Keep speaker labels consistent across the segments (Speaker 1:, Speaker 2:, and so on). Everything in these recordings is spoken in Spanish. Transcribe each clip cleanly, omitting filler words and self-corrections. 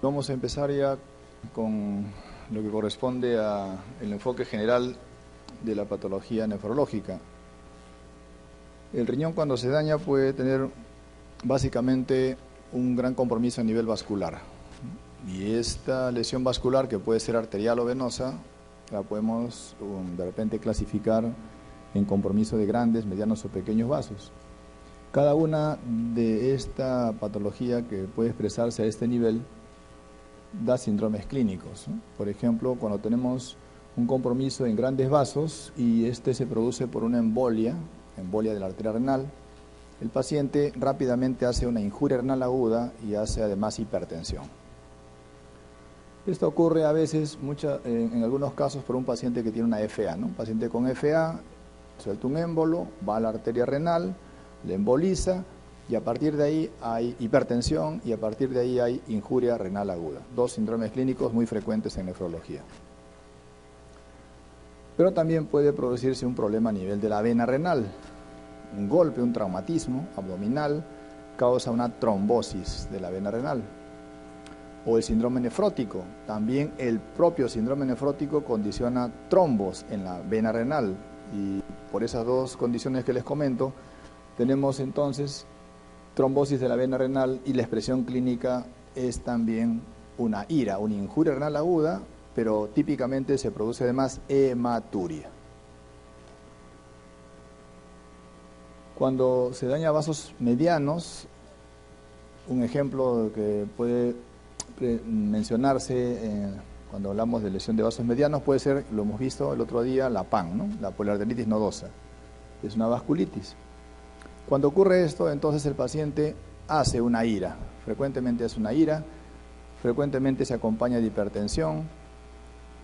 Speaker 1: Vamos a empezar ya con lo que corresponde al enfoque general de la patología nefrológica. El riñón, cuando se daña, puede tener básicamente un gran compromiso a nivel vascular. Y esta lesión vascular, que puede ser arterial o venosa, la podemos de repente clasificar en compromiso de grandes, medianos o pequeños vasos. Cada una de esta patología que puede expresarse a este nivel da síndromes clínicos, ¿no? Por ejemplo, cuando tenemos un compromiso en grandes vasos y este se produce por una embolia de la arteria renal, el paciente rápidamente hace una injuria renal aguda y hace además hipertensión. Esto ocurre a veces, en algunos casos, por un paciente que tiene una FA, ¿no? Un paciente con FA suelta un émbolo, va a la arteria renal, le emboliza y a partir de ahí hay hipertensión y a partir de ahí hay injuria renal aguda. Dos síndromes clínicos muy frecuentes en nefrología. Pero también puede producirse un problema a nivel de la vena renal. Un golpe, un traumatismo abdominal causa una trombosis de la vena renal. O el síndrome nefrótico. También el propio síndrome nefrótico condiciona trombos en la vena renal. Y por esas dos condiciones que les comento, tenemos entonces trombosis de la vena renal y la expresión clínica es también una IRA, una injuria renal aguda, pero típicamente se produce además hematuria. Cuando se daña vasos medianos, un ejemplo que puede mencionarse cuando hablamos de lesión de vasos medianos puede ser, lo hemos visto el otro día, la PAN, ¿no? La poliarteritis nodosa. Es una vasculitis. Cuando ocurre esto, entonces el paciente hace una IRA. Frecuentemente hace una IRA, frecuentemente se acompaña de hipertensión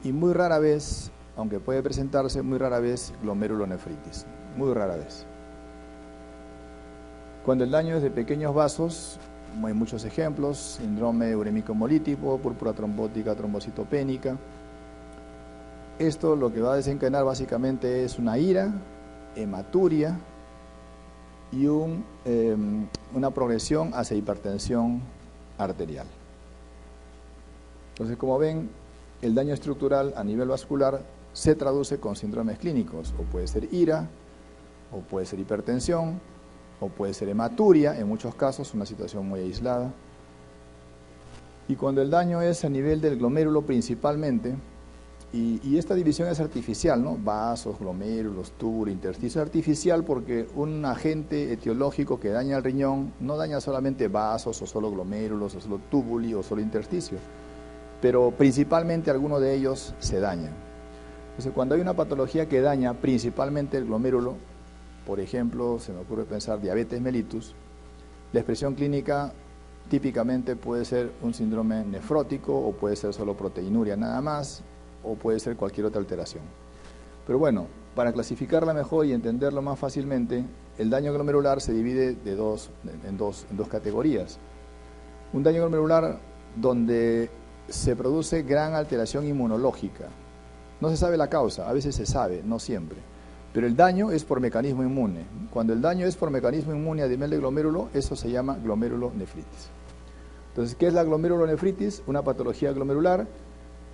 Speaker 1: y muy rara vez, aunque puede presentarse, muy rara vez glomerulonefritis. Muy rara vez. Cuando el daño es de pequeños vasos, hay muchos ejemplos: síndrome urémico hemolítico, púrpura trombótica, trombocitopénica. Esto lo que va a desencadenar básicamente es una IRA, hematuria y una progresión hacia hipertensión arterial. Entonces, como ven, el daño estructural a nivel vascular se traduce con síndromes clínicos, o puede ser IRA, o puede ser hipertensión, o puede ser hematuria, en muchos casos, una situación muy aislada. Y cuando el daño es a nivel del glomérulo principalmente, y esta división es artificial, ¿no? Vasos, glomérulos, túbulo, intersticio. Es artificial porque un agente etiológico que daña el riñón no daña solamente vasos, o solo glomérulos, o solo túbuli, o solo intersticio, pero principalmente alguno de ellos se dañan. Entonces, cuando hay una patología que daña principalmente el glomérulo, por ejemplo, se me ocurre pensar diabetes mellitus, la expresión clínica típicamente puede ser un síndrome nefrótico o puede ser solo proteinuria nada más, o puede ser cualquier otra alteración. Pero bueno, para clasificarla mejor y entenderlo más fácilmente, el daño glomerular se divide en dos categorías. Un daño glomerular donde se produce gran alteración inmunológica. No se sabe la causa, a veces se sabe, no siempre. Pero el daño es por mecanismo inmune. Cuando el daño es por mecanismo inmune a nivel de glomérulo, eso se llama glomerulonefritis. Entonces, ¿qué es la glomerulonefritis? Una patología glomerular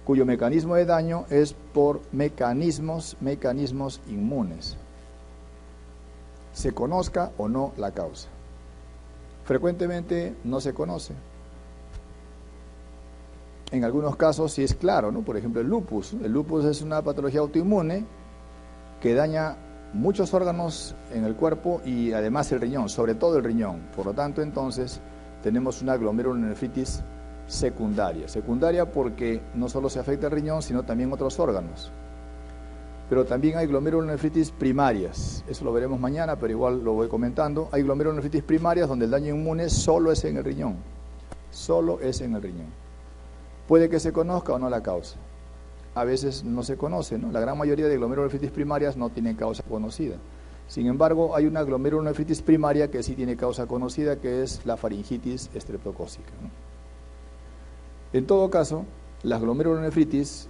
Speaker 1: cuyo mecanismo de daño es por mecanismos inmunes. Se conozca o no la causa. Frecuentemente no se conoce. En algunos casos sí es claro, ¿no? Por ejemplo, el lupus. El lupus es una patología autoinmune que daña muchos órganos en el cuerpo y además el riñón, sobre todo el riñón. Por lo tanto, entonces, tenemos una glomerulonefritis secundaria porque no solo se afecta el riñón, sino también otros órganos. Pero también hay glomerulonefritis primarias, eso lo veremos mañana, pero igual lo voy comentando. Hay glomerulonefritis primarias donde el daño inmune solo es en el riñón, Puede que se conozca o no la causa. A veces no se conoce, ¿no? La gran mayoría de glomerulonefritis primarias no tienen causa conocida. Sin embargo, hay una glomerulonefritis primaria que sí tiene causa conocida, que es la faringitis estreptocócica, ¿no? En todo caso, las glomerulonefritis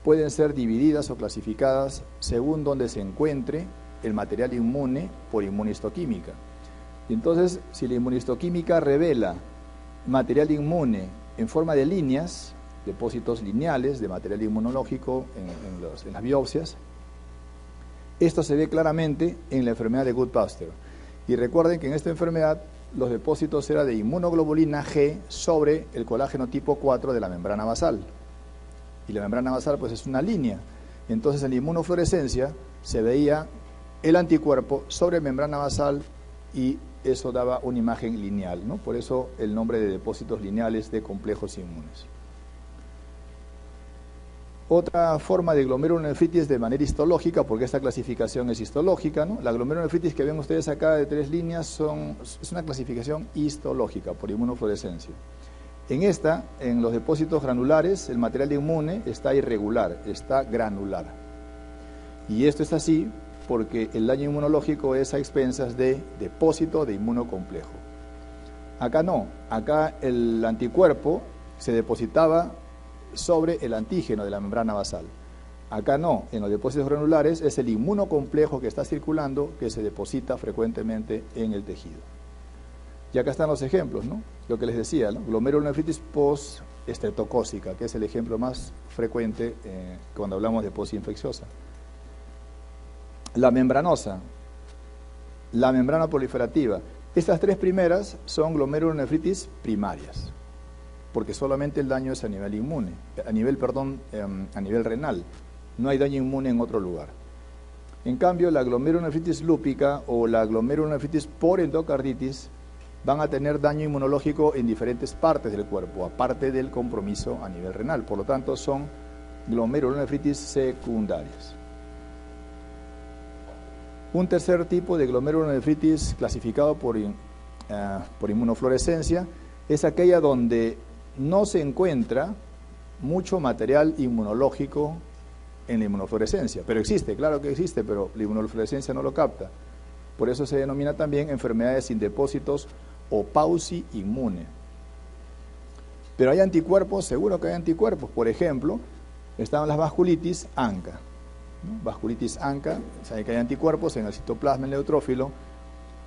Speaker 1: pueden ser divididas o clasificadas según donde se encuentre el material inmune por inmunistoquímica. Y entonces, si la inmunistoquímica revela material inmune en forma de líneas, depósitos lineales de material inmunológico en las biopsias. Esto se ve claramente en la enfermedad de Goodpaster. Y recuerden que en esta enfermedad los depósitos eran de inmunoglobulina G sobre el colágeno tipo 4 de la membrana basal. Y la membrana basal pues es una línea. Entonces en la inmunofluorescencia se veía el anticuerpo sobre membrana basal y eso daba una imagen lineal, ¿no? Por eso el nombre de depósitos lineales de complejos inmunes. Otra forma de glomerulonefritis de manera histológica, porque esta clasificación es histológica, ¿no? La glomerulonefritis que ven ustedes acá de 3 líneas es una clasificación histológica por inmunofluorescencia. En los depósitos granulares, el material inmune está irregular, está granular. Y esto es así porque el daño inmunológico es a expensas de depósito de inmunocomplejo. Acá no, acá el anticuerpo se depositaba sobre el antígeno de la membrana basal. Acá no, en los depósitos granulares es el inmunocomplejo que está circulando que se deposita frecuentemente en el tejido. Y acá están los ejemplos, ¿no? Lo que les decía, ¿no? Glomerulonefritis post-estreptocócica, que es el ejemplo más frecuente cuando hablamos de postinfecciosa. La membranosa, la membrana proliferativa. Estas 3 primeras son glomerulonefritis primarias, porque solamente el daño es a nivel inmune, a nivel renal. No hay daño inmune en otro lugar. En cambio, la glomerulonefritis lúpica o la glomerulonefritis por endocarditis van a tener daño inmunológico en diferentes partes del cuerpo, aparte del compromiso a nivel renal. Por lo tanto, son glomerulonefritis secundarias. Un tercer tipo de glomerulonefritis clasificado por inmunofluorescencia es aquella donde no se encuentra mucho material inmunológico en la inmunofluorescencia, pero existe, claro que existe, pero la inmunofluorescencia no lo capta. Por eso se denomina también enfermedades sin depósitos o pausi inmune. Pero hay anticuerpos, seguro que hay anticuerpos. Por ejemplo, están las vasculitis ANCA, ¿no? Vasculitis ANCA, sabe que hay anticuerpos en el citoplasma, en el neutrófilo,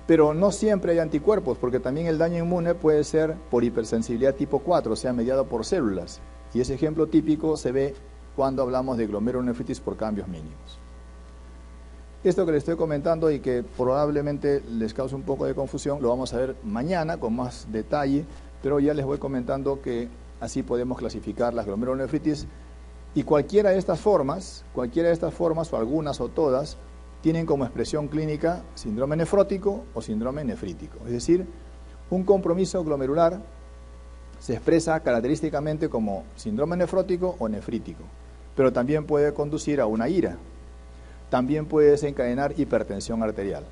Speaker 1: pero no siempre hay anticuerpos, porque también el daño inmune puede ser por hipersensibilidad tipo 4, o sea, mediado por células. Y ese ejemplo típico se ve cuando hablamos de glomerulonefritis por cambios mínimos. Esto que les estoy comentando y que probablemente les cause un poco de confusión, lo vamos a ver mañana con más detalle, pero ya les voy comentando que así podemos clasificar las glomerulonefritis y cualquiera de estas formas o algunas o todas, tienen como expresión clínica síndrome nefrótico o síndrome nefrítico. Es decir, un compromiso glomerular se expresa característicamente como síndrome nefrótico o nefrítico, pero también puede conducir a una ira. También puede desencadenar hipertensión arterial.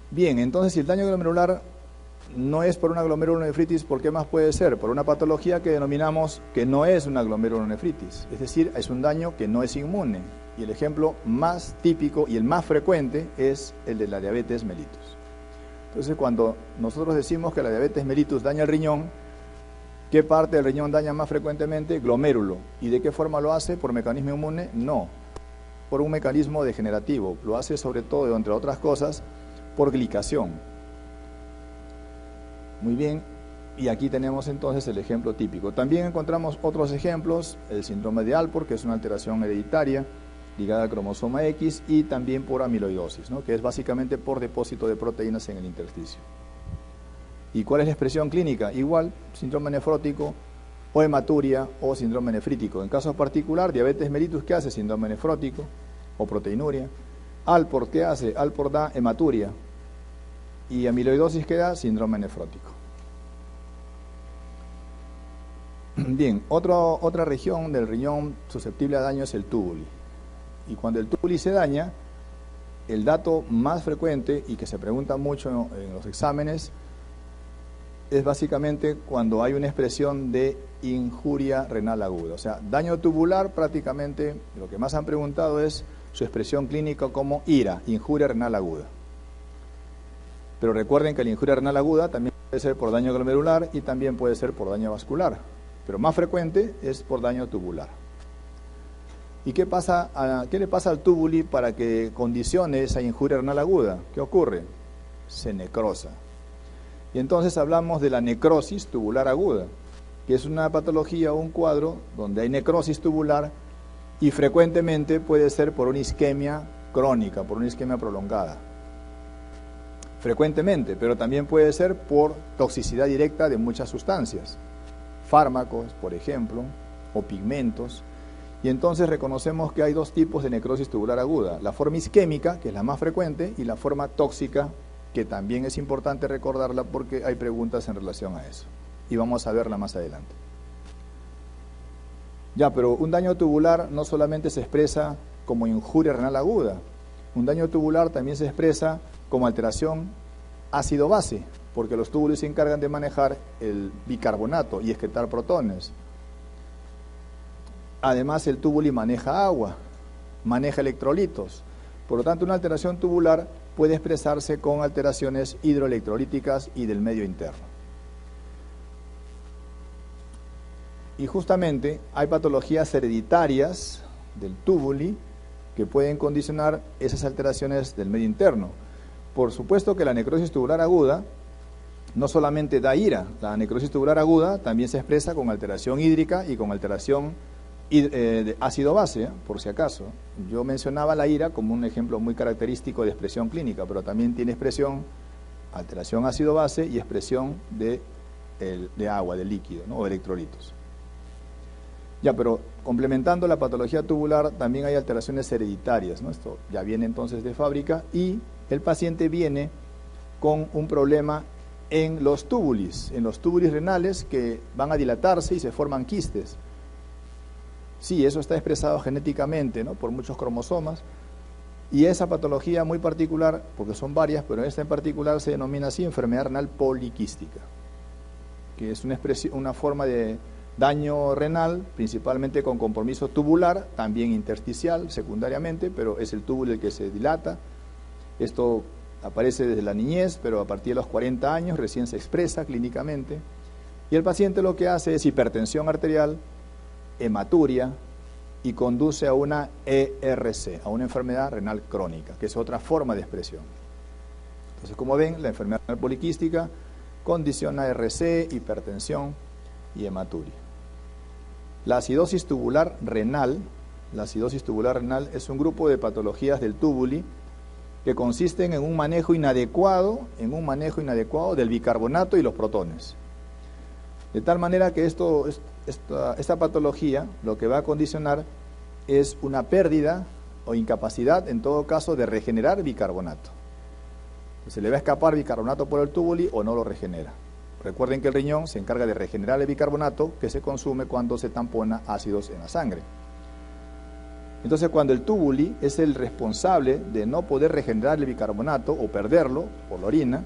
Speaker 1: Bien, entonces si el daño glomerular no es por una glomerulonefritis, ¿por qué más puede ser? Por una patología que denominamos que no es una glomerulonefritis, es decir, es un daño que no es inmune. Y el ejemplo más típico y el más frecuente es el de la diabetes mellitus. Entonces, cuando nosotros decimos que la diabetes mellitus daña el riñón, ¿qué parte del riñón daña más frecuentemente? Glomérulo. ¿Y de qué forma lo hace? ¿Por mecanismo inmune? No, por un mecanismo degenerativo. Lo hace sobre todo, entre otras cosas, por glicación. Muy bien, y aquí tenemos entonces el ejemplo típico. También encontramos otros ejemplos, el síndrome de Alport, que es una alteración hereditaria ligada al cromosoma X, y también por amiloidosis, ¿no? Que es básicamente por depósito de proteínas en el intersticio. ¿Y cuál es la expresión clínica? Igual, síndrome nefrótico, o hematuria, o síndrome nefrítico. En caso particular, diabetes mellitus, ¿qué hace? Síndrome nefrótico, o proteinuria. Alport, ¿qué hace? Alport da hematuria. Y amiloidosis, ¿qué da? Síndrome nefrótico. Bien, otra región del riñón susceptible a daño es el túbuli. Y cuando el túbuli se daña, el dato más frecuente y que se pregunta mucho en los exámenes es básicamente cuando hay una expresión de injuria renal aguda. O sea, daño tubular, prácticamente lo que más han preguntado es su expresión clínica como IRA, injuria renal aguda. Pero recuerden que la injuria renal aguda también puede ser por daño glomerular y también puede ser por daño vascular, pero más frecuente es por daño tubular. ¿Y qué le pasa al túbuli para que condicione esa injuria renal aguda? ¿Qué ocurre? Se necrosa. Y entonces hablamos de la necrosis tubular aguda, que es una patología o un cuadro donde hay necrosis tubular y frecuentemente puede ser por una isquemia crónica, por una isquemia prolongada. Frecuentemente, pero también puede ser por toxicidad directa de muchas sustancias, fármacos, por ejemplo, o pigmentos. Y entonces reconocemos que hay dos tipos de necrosis tubular aguda, la forma isquémica, que es la más frecuente, y la forma tóxica, que también es importante recordarla porque hay preguntas en relación a eso. Y vamos a verla más adelante. Ya, pero un daño tubular no solamente se expresa como injuria renal aguda, un daño tubular también se expresa como alteración ácido-base, porque los túbulos se encargan de manejar el bicarbonato y excretar protones. Además, el túbulo maneja agua, maneja electrolitos. Por lo tanto, una alteración tubular puede expresarse con alteraciones hidroelectrolíticas y del medio interno. Y justamente hay patologías hereditarias del túbuli que pueden condicionar esas alteraciones del medio interno. Por supuesto que la necrosis tubular aguda no solamente da ira, la necrosis tubular aguda también se expresa con alteración hídrica y con alteración de ácido-base, por si acaso. Yo mencionaba la ira como un ejemplo muy característico de expresión clínica, pero también tiene expresión, alteración ácido-base y expresión de agua, de líquido, ¿no? O electrolitos. Ya, pero complementando la patología tubular, también hay alteraciones hereditarias, ¿no? Esto ya viene entonces de fábrica y el paciente viene con un problema en los túbulos renales que van a dilatarse y se forman quistes. Sí, eso está expresado genéticamente, ¿no? Por muchos cromosomas. Y esa patología muy particular, porque son varias, pero esta en particular se denomina así enfermedad renal poliquística, que es una forma de daño renal, principalmente con compromiso tubular, también intersticial, secundariamente, pero es el túbulo el que se dilata. Esto aparece desde la niñez, pero a partir de los 40 años recién se expresa clínicamente. Y el paciente lo que hace es hipertensión arterial, hematuria, y conduce a una ERC, a una enfermedad renal crónica, que es otra forma de expresión. Entonces, como ven, la enfermedad renal poliquística condiciona ERC, hipertensión y hematuria. La acidosis tubular renal es un grupo de patologías del túbuli que consisten en un manejo inadecuado del bicarbonato y los protones. De tal manera que esta patología lo que va a condicionar es una pérdida o incapacidad, en todo caso, de regenerar bicarbonato. Se le va a escapar bicarbonato por el túbuli o no lo regenera. Recuerden que el riñón se encarga de regenerar el bicarbonato que se consume cuando se tampona ácidos en la sangre. Entonces, cuando el túbuli es el responsable de no poder regenerar el bicarbonato o perderlo por la orina,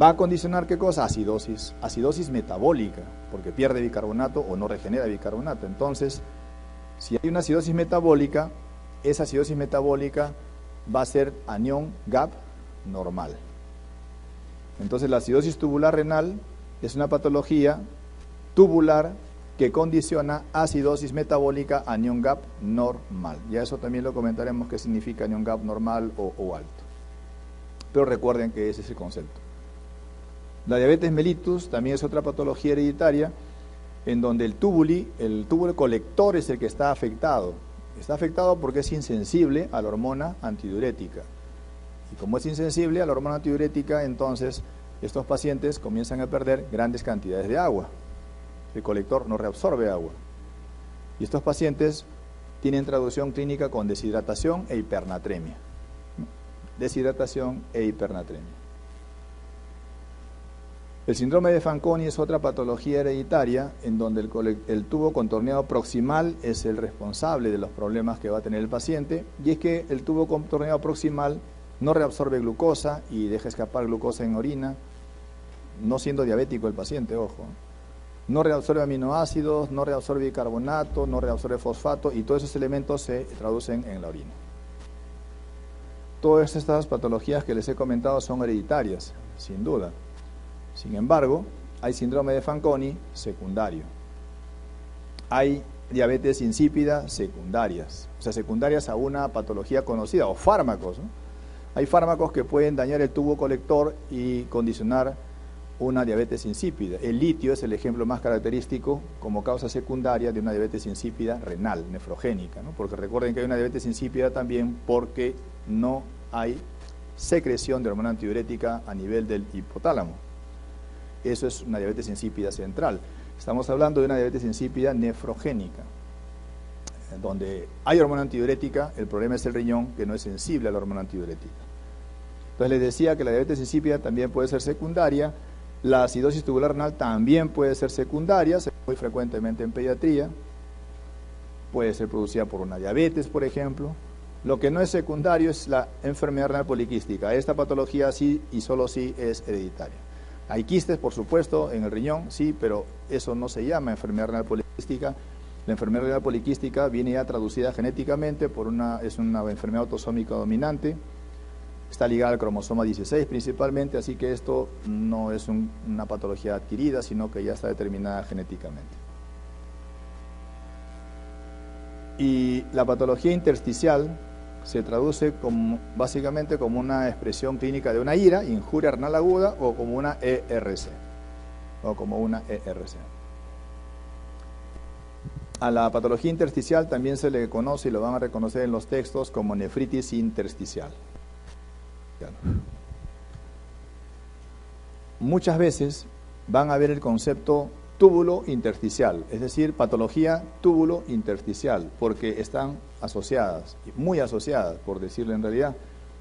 Speaker 1: va a condicionar ¿qué cosa? Acidosis metabólica, porque pierde bicarbonato o no regenera bicarbonato. Entonces, si hay una acidosis metabólica, esa acidosis metabólica va a ser anión GAP normal. Entonces, la acidosis tubular renal es una patología tubular que condiciona acidosis metabólica anión GAP normal. Ya eso también lo comentaremos qué significa anión GAP normal o alto. Pero recuerden que ese es el concepto. La diabetes mellitus también es otra patología hereditaria en donde el túbulo colector es el que está afectado. Está afectado porque es insensible a la hormona antidiurética. Y como es insensible a la hormona antidiurética, entonces estos pacientes comienzan a perder grandes cantidades de agua. El colector no reabsorbe agua. Y estos pacientes tienen traducción clínica con deshidratación e hipernatremia. Deshidratación e hipernatremia. El síndrome de Fanconi es otra patología hereditaria en donde el tubo contorneado proximal es el responsable de los problemas que va a tener el paciente, y es que el tubo contorneado proximal no reabsorbe glucosa y deja escapar glucosa en orina, no siendo diabético el paciente, ojo. No reabsorbe aminoácidos, no reabsorbe bicarbonato, no reabsorbe fosfato, y todos esos elementos se traducen en la orina. Todas estas patologías que les he comentado son hereditarias, sin duda. Sin embargo, hay síndrome de Fanconi secundario. Hay diabetes insípida secundarias, o sea, secundarias a una patología conocida, o fármacos, ¿no? Hay fármacos que pueden dañar el tubo colector y condicionar una diabetes insípida. El litio es el ejemplo más característico como causa secundaria de una diabetes insípida renal, nefrogénica, ¿no? Porque recuerden que hay una diabetes insípida también porque no hay secreción de hormona antidiurética a nivel del hipotálamo. Eso es una diabetes insípida central. Estamos hablando de una diabetes insípida nefrogénica, donde hay hormona antidiurética, el problema es el riñón que no es sensible a la hormona antidiurética. Entonces les decía que la diabetes insípida también puede ser secundaria. La acidosis tubular renal también puede ser secundaria, se ve muy frecuentemente en pediatría, puede ser producida por una diabetes, por ejemplo. Lo que no es secundario es la enfermedad renal poliquística. Esta patología sí y solo sí es hereditaria. Hay quistes, por supuesto, en el riñón, sí, pero eso no se llama enfermedad renal poliquística. La enfermedad renal poliquística viene ya traducida genéticamente es una enfermedad autosómica dominante. Está ligada al cromosoma 16 principalmente, así que esto no es una patología adquirida, sino que ya está determinada genéticamente. Y la patología intersticial se traduce básicamente como una expresión clínica de una IRA, injuria renal aguda, o como una ERC. A la patología intersticial también se le conoce, y lo van a reconocer en los textos, como nefritis intersticial. Muchas veces van a ver el concepto túbulo intersticial, es decir, patología túbulo intersticial, porque están asociadas, muy asociadas, por decirlo en realidad.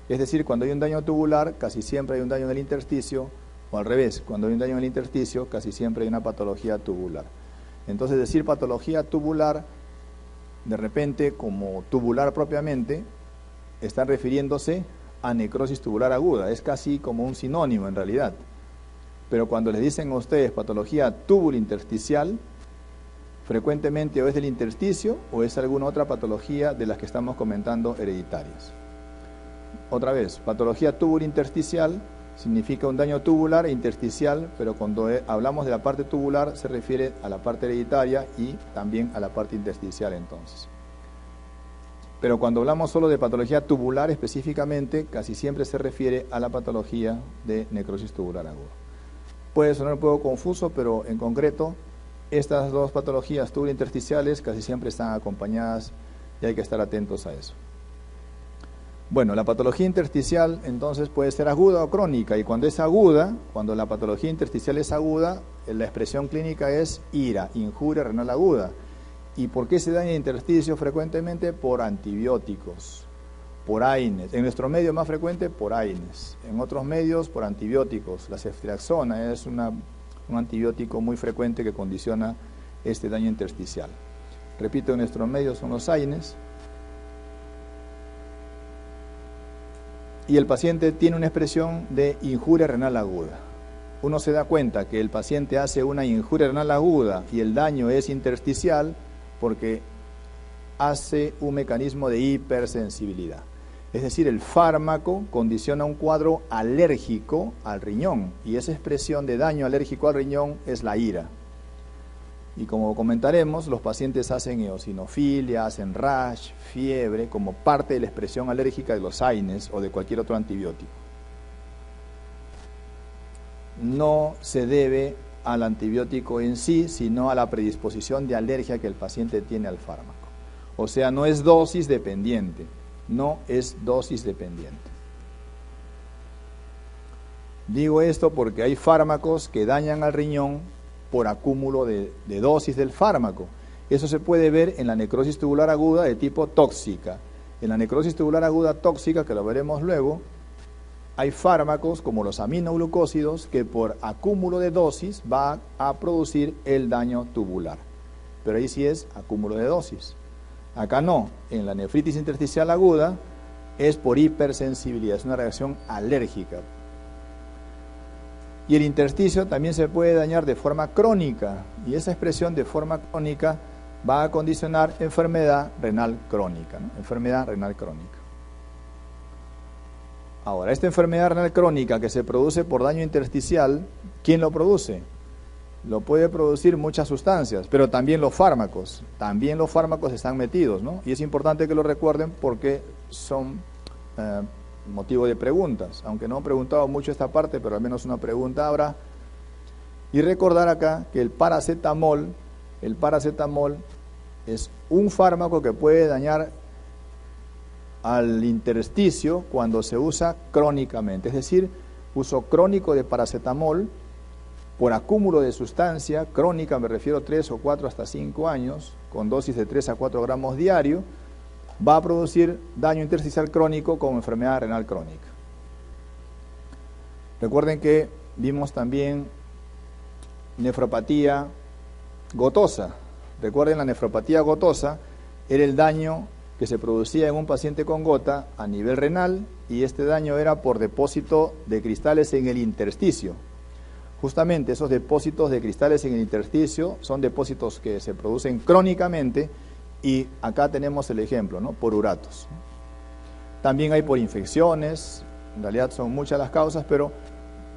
Speaker 1: Es decir, cuando hay un daño tubular, casi siempre hay un daño en el intersticio, o al revés, cuando hay un daño en el intersticio, casi siempre hay una patología tubular. Entonces, decir patología tubular, de repente, como tubular propiamente, están refiriéndose a necrosis tubular aguda, es casi como un sinónimo en realidad. Pero cuando les dicen a ustedes patología tubulointersticial, frecuentemente o es del intersticio o es alguna otra patología de las que estamos comentando hereditarias. Otra vez, patología tubulointersticial significa un daño tubular e intersticial, pero cuando hablamos de la parte tubular se refiere a la parte hereditaria y también a la parte intersticial entonces. Pero cuando hablamos solo de patología tubular específicamente, casi siempre se refiere a la patología de necrosis tubular aguda. Puede sonar un poco confuso, pero en concreto, estas dos patologías tubulointersticiales casi siempre están acompañadas y hay que estar atentos a eso. Bueno, la patología intersticial entonces puede ser aguda o crónica, y cuando es aguda, cuando la patología intersticial es aguda, la expresión clínica es IRA, injuria renal aguda. ¿Y por qué se daña el intersticio frecuentemente? Por antibióticos, por AINES. En nuestro medio más frecuente por AINES, en otros medios por antibióticos. La ceftriaxona es un antibiótico muy frecuente que condiciona este daño intersticial. Repito, en nuestro medio son los AINES. Y el paciente tiene una expresión de injuria renal aguda. Uno se da cuenta que el paciente hace una injuria renal aguda y el daño es intersticial porque hace un mecanismo de hipersensibilidad. Es decir, el fármaco condiciona un cuadro alérgico al riñón y esa expresión de daño alérgico al riñón es la IRA. Y como comentaremos, los pacientes hacen eosinofilia, hacen rash, fiebre, como parte de la expresión alérgica de los AINES o de cualquier otro antibiótico. No se debe al antibiótico en sí, sino a la predisposición de alergia que el paciente tiene al fármaco. O sea, no es dosis dependiente, no es dosis dependiente. Digo esto porque hay fármacos que dañan al riñón por acúmulo de dosis del fármaco. Eso se puede ver en la necrosis tubular aguda de tipo tóxica. En la necrosis tubular aguda tóxica, que lo veremos luego, hay fármacos como los aminoglucósidos que por acúmulo de dosis va a producir el daño tubular. Pero ahí sí es acúmulo de dosis. Acá no, en la nefritis intersticial aguda es por hipersensibilidad, es una reacción alérgica. Y el intersticio también se puede dañar de forma crónica, y esa expresión de forma crónica va a condicionar enfermedad renal crónica, ¿no? Enfermedad renal crónica. Ahora, esta enfermedad renal crónica que se produce por daño intersticial, ¿quién lo produce? Lo puede producir muchas sustancias, pero también los fármacos están metidos, ¿no? Y es importante que lo recuerden porque son motivo de preguntas, aunque no he preguntado mucho esta parte, pero al menos una pregunta habrá Y recordar acá que el paracetamol es un fármaco que puede dañar al intersticio cuando se usa crónicamente, es decir, uso crónico de paracetamol por acúmulo de sustancia crónica, me refiero a 3 o 4 hasta 5 años, con dosis de 3 a 4 gramos diario, va a producir daño intersticial crónico como enfermedad renal crónica. Recuerden que vimos también nefropatía gotosa. Recuerden, la nefropatía gotosa era el daño que se producía en un paciente con gota a nivel renal, y este daño era por depósito de cristales en el intersticio. Justamente esos depósitos de cristales en el intersticio son depósitos que se producen crónicamente, y acá tenemos el ejemplo, ¿no? Por uratos. También hay por infecciones, en realidad son muchas las causas, pero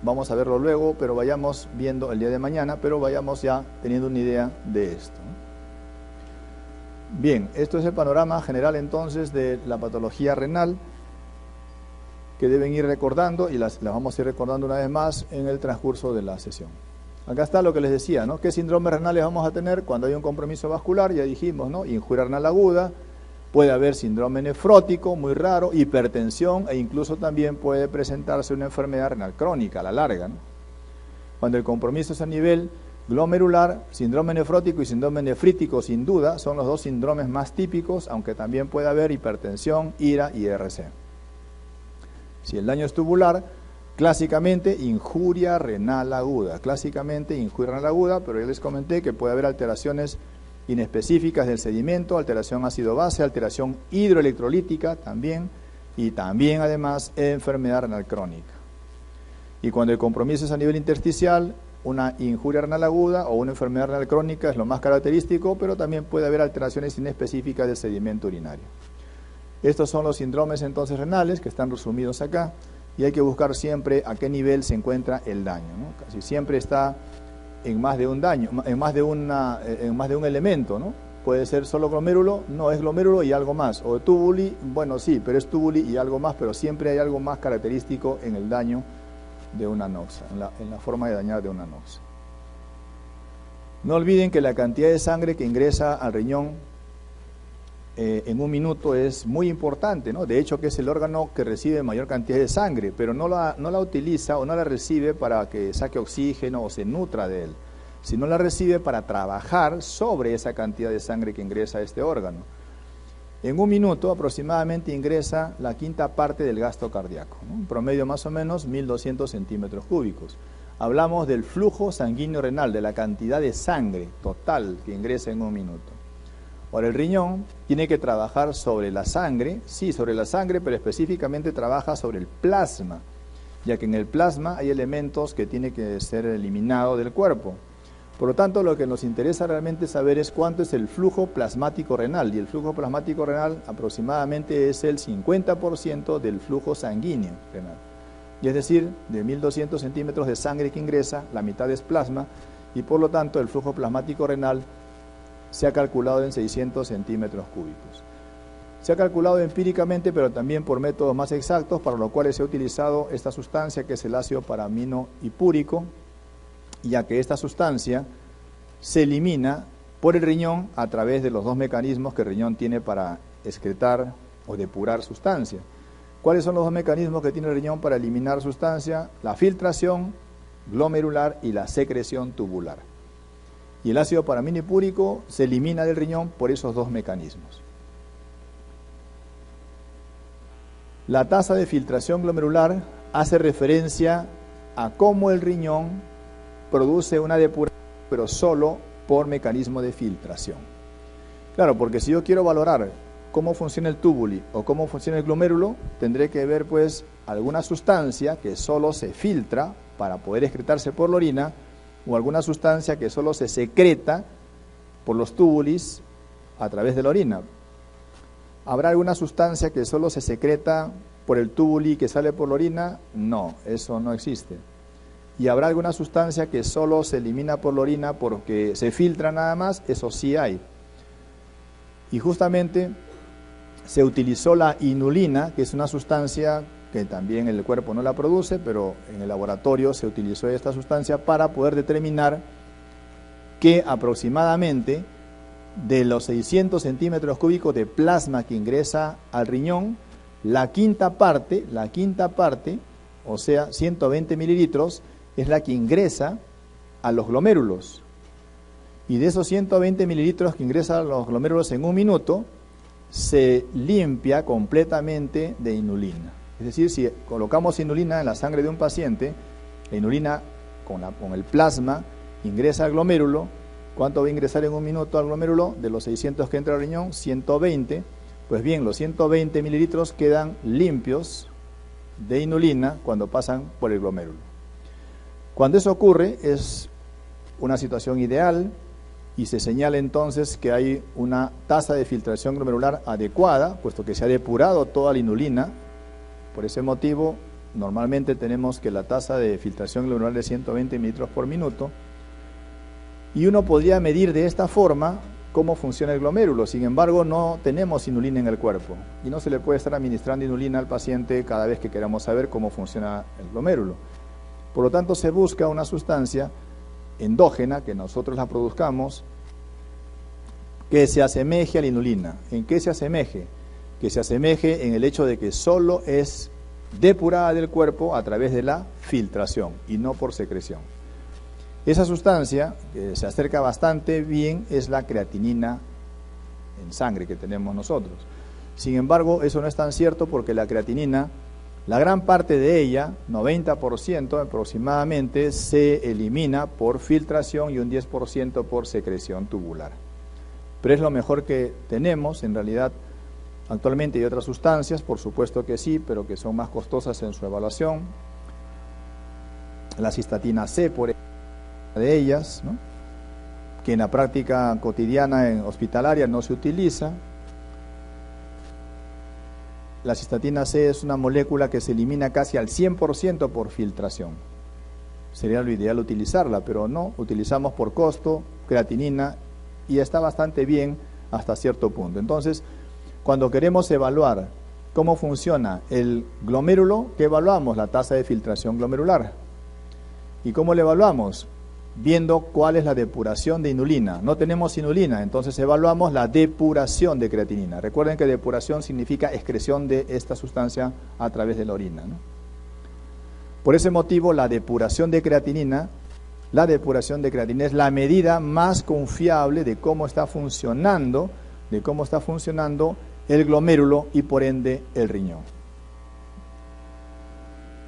Speaker 1: vamos a verlo luego, pero vayamos viendo el día de mañana, pero vayamos ya teniendo una idea de esto. Bien, esto es el panorama general entonces de la patología renal, que deben ir recordando, y las vamos a ir recordando una vez más en el transcurso de la sesión. Acá está lo que les decía, ¿no? ¿Qué síndromes renales vamos a tener cuando hay un compromiso vascular? Ya dijimos, ¿no? Injuria renal aguda, puede haber síndrome nefrótico, muy raro, hipertensión, e incluso también puede presentarse una enfermedad renal crónica a la larga, ¿no? Cuando el compromiso es a nivel glomerular, síndrome nefrótico y síndrome nefrítico, sin duda, son los dos síndromes más típicos, aunque también puede haber hipertensión, IRA y ERC. Si el daño es tubular, clásicamente injuria renal aguda, pero ya les comenté que puede haber alteraciones inespecíficas del sedimento, alteración ácido-base, alteración hidroelectrolítica también, y también además enfermedad renal crónica. Y cuando el compromiso es a nivel intersticial, una injuria renal aguda o una enfermedad renal crónica es lo más característico, pero también puede haber alteraciones inespecíficas del sedimento urinario. Estos son los síndromes entonces renales que están resumidos acá, y hay que buscar siempre a qué nivel se encuentra el daño, ¿no? Casi siempre está en más de un daño, en más de un elemento, ¿no? Puede ser solo glomérulo, no, es glomérulo y algo más, o tubuli, bueno sí, pero es tubuli y algo más, pero siempre hay algo más característico en el daño de una anoxa, en la forma de dañar de una anoxa. No olviden que la cantidad de sangre que ingresa al riñón en un minuto es muy importante, ¿no? De hecho, que es el órgano que recibe mayor cantidad de sangre, pero no la utiliza o no la recibe para que saque oxígeno o se nutra de él, sino la recibe para trabajar sobre esa cantidad de sangre que ingresa a este órgano. En un minuto aproximadamente ingresa la quinta parte del gasto cardíaco, ¿no? En promedio más o menos 1.200 centímetros cúbicos. Hablamos del flujo sanguíneo renal, de la cantidad de sangre total que ingresa en un minuto. Ahora, el riñón tiene que trabajar sobre la sangre, sí, sobre la sangre, pero específicamente trabaja sobre el plasma, ya que en el plasma hay elementos que tienen que ser eliminados del cuerpo. Por lo tanto, lo que nos interesa realmente saber es cuánto es el flujo plasmático renal, y el flujo plasmático renal aproximadamente es el 50% del flujo sanguíneo renal. Y es decir, de 1.200 centímetros de sangre que ingresa, la mitad es plasma, y por lo tanto el flujo plasmático renal se ha calculado en 600 centímetros cúbicos. Se ha calculado empíricamente, pero también por métodos más exactos, para lo cual se ha utilizado esta sustancia que es el ácido paraminohipúrico, ya que esta sustancia se elimina por el riñón a través de los dos mecanismos que el riñón tiene para excretar o depurar sustancia. ¿Cuáles son los dos mecanismos que tiene el riñón para eliminar sustancia? La filtración glomerular y la secreción tubular. Y el ácido paraminohipúrico se elimina del riñón por esos dos mecanismos. La tasa de filtración glomerular hace referencia a cómo el riñón produce una depuración, pero solo por mecanismo de filtración. Claro, porque si yo quiero valorar cómo funciona el túbuli o cómo funciona el glomérulo, tendré que ver pues alguna sustancia que solo se filtra para poder excretarse por la orina, o alguna sustancia que solo se secreta por los túbulis a través de la orina. ¿Habrá alguna sustancia que solo se secreta por el túbuli que sale por la orina? No, eso no existe. ¿Y habrá alguna sustancia que solo se elimina por la orina porque se filtra nada más? Eso sí hay. Y justamente se utilizó la inulina, que es una sustancia que también el cuerpo no la produce, pero en el laboratorio se utilizó esta sustancia para poder determinar que aproximadamente de los 600 centímetros cúbicos de plasma que ingresa al riñón, la quinta parte, o sea, 120 mililitros, es la que ingresa a los glomérulos. Y de esos 120 mililitros que ingresan a los glomérulos en un minuto, se limpia completamente de inulina. Es decir, si colocamos inulina en la sangre de un paciente, la inulina con el plasma ingresa al glomérulo. ¿Cuánto va a ingresar en un minuto al glomérulo? De los 600 que entra al riñón, 120. Pues bien, los 120 mililitros quedan limpios de inulina cuando pasan por el glomérulo. Cuando eso ocurre es una situación ideal y se señala entonces que hay una tasa de filtración glomerular adecuada, puesto que se ha depurado toda la inulina. Por ese motivo, normalmente tenemos que la tasa de filtración glomerular es 120 mililitros por minuto, y uno podría medir de esta forma cómo funciona el glomérulo. Sin embargo, no tenemos inulina en el cuerpo y no se le puede estar administrando inulina al paciente cada vez que queramos saber cómo funciona el glomérulo. Por lo tanto, se busca una sustancia endógena, que nosotros la produzcamos, que se asemeje a la inulina. ¿En qué se asemeje? Que se asemeje en el hecho de que solo es depurada del cuerpo a través de la filtración y no por secreción. Esa sustancia que se acerca bastante bien es la creatinina en sangre que tenemos nosotros. Sin embargo, eso no es tan cierto, porque la creatinina, la gran parte de ella, 90% aproximadamente, se elimina por filtración y un 10% por secreción tubular. Pero es lo mejor que tenemos, en realidad. Actualmente hay otras sustancias, por supuesto que sí, pero que son más costosas en su evaluación. La cistatina C, por ejemplo, de ellas, ¿no?, que en la práctica cotidiana en hospitalaria no se utiliza. La cistatina C es una molécula que se elimina casi al 100% por filtración. Sería lo ideal utilizarla, pero no, utilizamos por costo creatinina y está bastante bien hasta cierto punto. Entonces, cuando queremos evaluar cómo funciona el glomérulo, ¿qué evaluamos? La tasa de filtración glomerular. ¿Y cómo la evaluamos? Viendo cuál es la depuración de inulina. No tenemos inulina, entonces evaluamos la depuración de creatinina. Recuerden que depuración significa excreción de esta sustancia a través de la orina, ¿no? Por ese motivo, la depuración de creatinina es la medida más confiable de cómo está funcionando el glomérulo y por ende el riñón.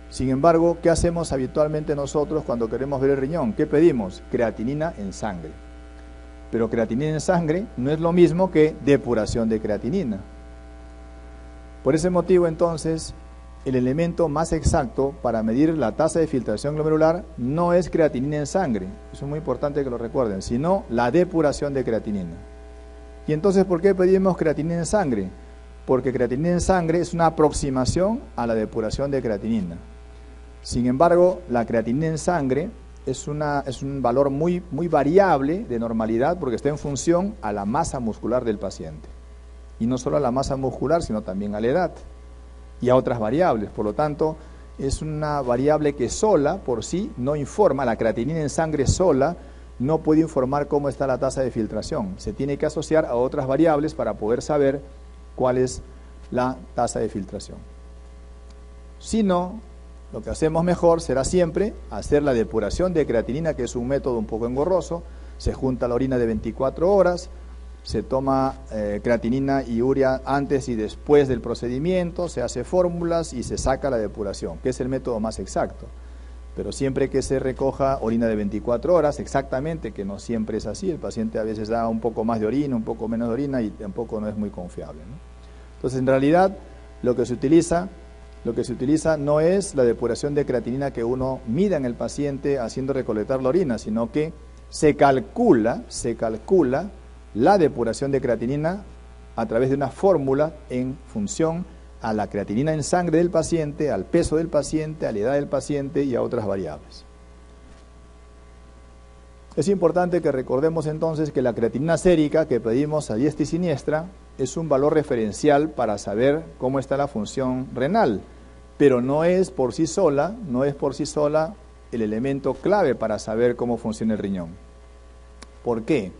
Speaker 1: Sin embargo, ¿qué hacemos habitualmente nosotros cuando queremos ver el riñón? ¿Qué pedimos? Creatinina en sangre. Pero creatinina en sangre no es lo mismo que depuración de creatinina. Por ese motivo, entonces, el elemento más exacto para medir la tasa de filtración glomerular no es creatinina en sangre, eso es muy importante que lo recuerden, sino la depuración de creatinina. Y entonces, ¿por qué pedimos creatinina en sangre? Porque creatinina en sangre es una aproximación a la depuración de creatinina. Sin embargo, la creatinina en sangre es un valor muy variable de normalidad, porque está en función a la masa muscular del paciente. Y no solo a la masa muscular, sino también a la edad y a otras variables. Por lo tanto, es una variable que sola, por sí, no informa. La creatinina en sangre sola no puede informar cómo está la tasa de filtración. Se tiene que asociar a otras variables para poder saber cuál es la tasa de filtración. Si no, lo que hacemos mejor será siempre hacer la depuración de creatinina, que es un método un poco engorroso. Se junta la orina de 24 horas, se toma creatinina y urea antes y después del procedimiento, se hace fórmulas y se saca la depuración, que es el método más exacto. Pero siempre que se recoja orina de 24 horas, exactamente, que no siempre es así, el paciente a veces da un poco más de orina, un poco menos de orina y tampoco no es muy confiable, ¿no? Entonces, en realidad, lo que se utiliza no es la depuración de creatinina que uno mida en el paciente haciendo recolectar la orina, sino que se calcula la depuración de creatinina a través de una fórmula en función a la creatinina en sangre del paciente, al peso del paciente, a la edad del paciente y a otras variables. Es importante que recordemos entonces que la creatinina sérica que pedimos a diestra y siniestra es un valor referencial para saber cómo está la función renal. pero no es por sí sola el elemento clave para saber cómo funciona el riñón. ¿Por qué?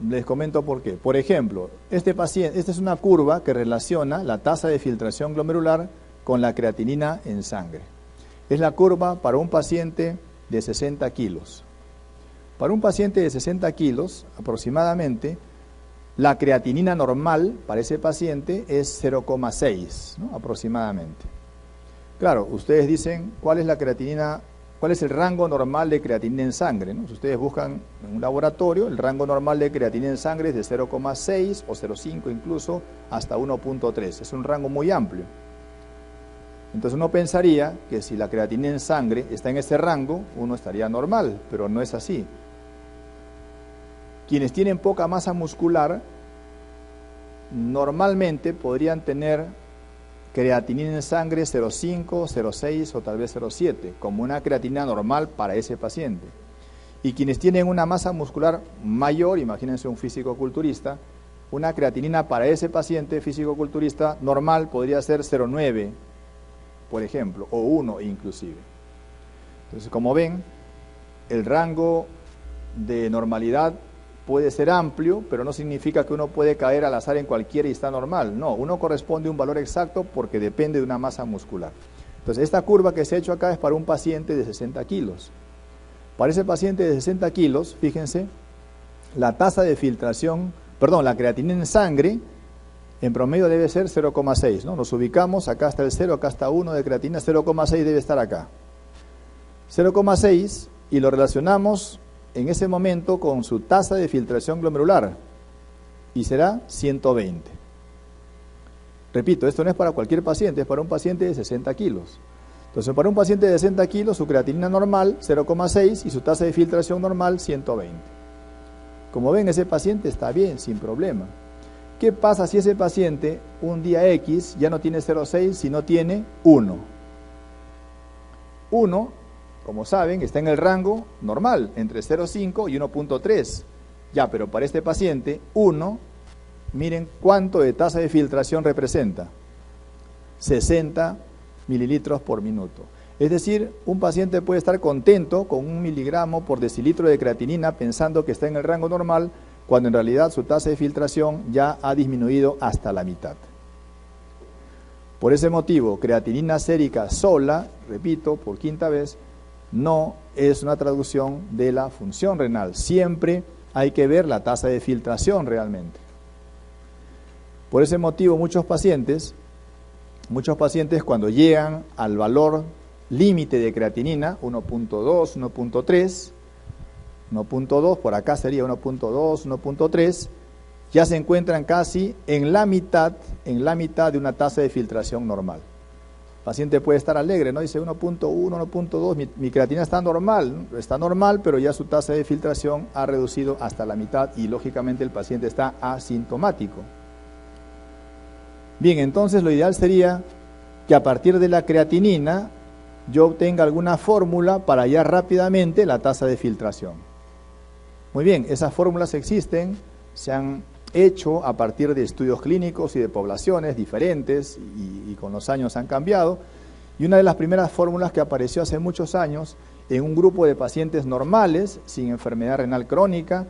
Speaker 1: Les comento por qué. Por ejemplo, esta es una curva que relaciona la tasa de filtración glomerular con la creatinina en sangre. Es la curva para un paciente de 60 kilos. Para un paciente de 60 kilos, aproximadamente, la creatinina normal para ese paciente es 0,6, ¿no? Aproximadamente. Claro, ustedes dicen, ¿cuál es el rango normal de creatinina en sangre, ¿no? Si ustedes buscan en un laboratorio, el rango normal de creatinina en sangre es de 0,6 o 0,5 incluso hasta 1,3. Es un rango muy amplio. Entonces uno pensaría que si la creatinina en sangre está en ese rango, uno estaría normal, pero no es así. Quienes tienen poca masa muscular normalmente podrían tener creatinina en sangre 0,5, 0,6 o tal vez 0,7, como una creatinina normal para ese paciente. Y quienes tienen una masa muscular mayor, imagínense un físico-culturista, una creatinina para ese paciente físico-culturista normal podría ser 0,9, por ejemplo, o 1 inclusive. Entonces, como ven, el rango de normalidad puede ser amplio, pero no significa que uno puede caer al azar en cualquiera y está normal. No, uno corresponde a un valor exacto porque depende de una masa muscular. Entonces, esta curva que se ha hecho acá es para un paciente de 60 kilos. Para ese paciente de 60 kilos, fíjense, la tasa de filtración, la creatinina en sangre, en promedio debe ser 0,6, ¿no? Nos ubicamos, acá está el 0, acá está 1 de creatinina, 0,6 debe estar acá. 0,6 y lo relacionamos en ese momento con su tasa de filtración glomerular y será 120. Repito, esto no es para cualquier paciente, es para un paciente de 60 kilos. Entonces, para un paciente de 60 kilos, su creatinina normal 0,6 y su tasa de filtración normal 120. Como ven, ese paciente está bien, sin problema. ¿Qué pasa si ese paciente un día X ya no tiene 0,6, sino tiene 1? 1, como saben, está en el rango normal, entre 0,5 y 1,3. Ya, pero para este paciente, 1, miren cuánto de tasa de filtración representa. 60 mililitros por minuto. Es decir, un paciente puede estar contento con 1 miligramo por decilitro de creatinina pensando que está en el rango normal, cuando en realidad su tasa de filtración ya ha disminuido hasta la mitad. Por ese motivo, creatinina sérica sola, repito por quinta vez, no es una traducción de la función renal. Siempre hay que ver la tasa de filtración realmente. Por ese motivo, muchos pacientes cuando llegan al valor límite de creatinina, 1.2, 1.2, por acá sería 1.2, 1.3, ya se encuentran casi en la mitad de una tasa de filtración normal. El paciente puede estar alegre, ¿no? Dice 1.1, 1.2, mi creatinina está normal, pero ya su tasa de filtración ha reducido hasta la mitad y lógicamente el paciente está asintomático. Bien, entonces lo ideal sería que a partir de la creatinina yo obtenga alguna fórmula para hallar rápidamente la tasa de filtración. Muy bien, esas fórmulas existen, se han hecho a partir de estudios clínicos y de poblaciones diferentes y con los años han cambiado. Y una de las primeras fórmulas que apareció hace muchos años en un grupo de pacientes normales sin enfermedad renal crónica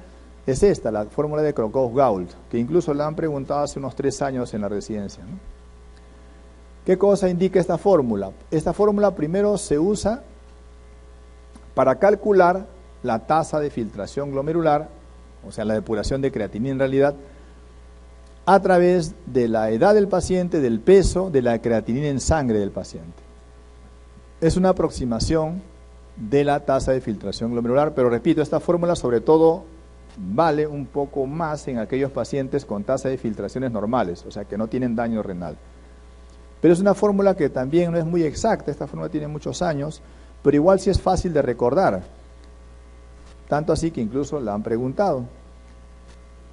Speaker 1: es esta, la fórmula de Crocos-Gault, que incluso la han preguntado hace unos 3 años en la residencia, ¿no? ¿Qué cosa indica esta fórmula? Esta fórmula primero se usa para calcular la tasa de filtración glomerular, o sea, la depuración de creatinina en realidad, a través de la edad del paciente, del peso, de la creatinina en sangre del paciente. Es una aproximación de la tasa de filtración glomerular, pero repito, esta fórmula sobre todo vale un poco más en aquellos pacientes con tasa de filtraciones normales, o sea, que no tienen daño renal. Pero es una fórmula que también no es muy exacta, esta fórmula tiene muchos años, pero igual sí es fácil de recordar, tanto así que incluso la han preguntado.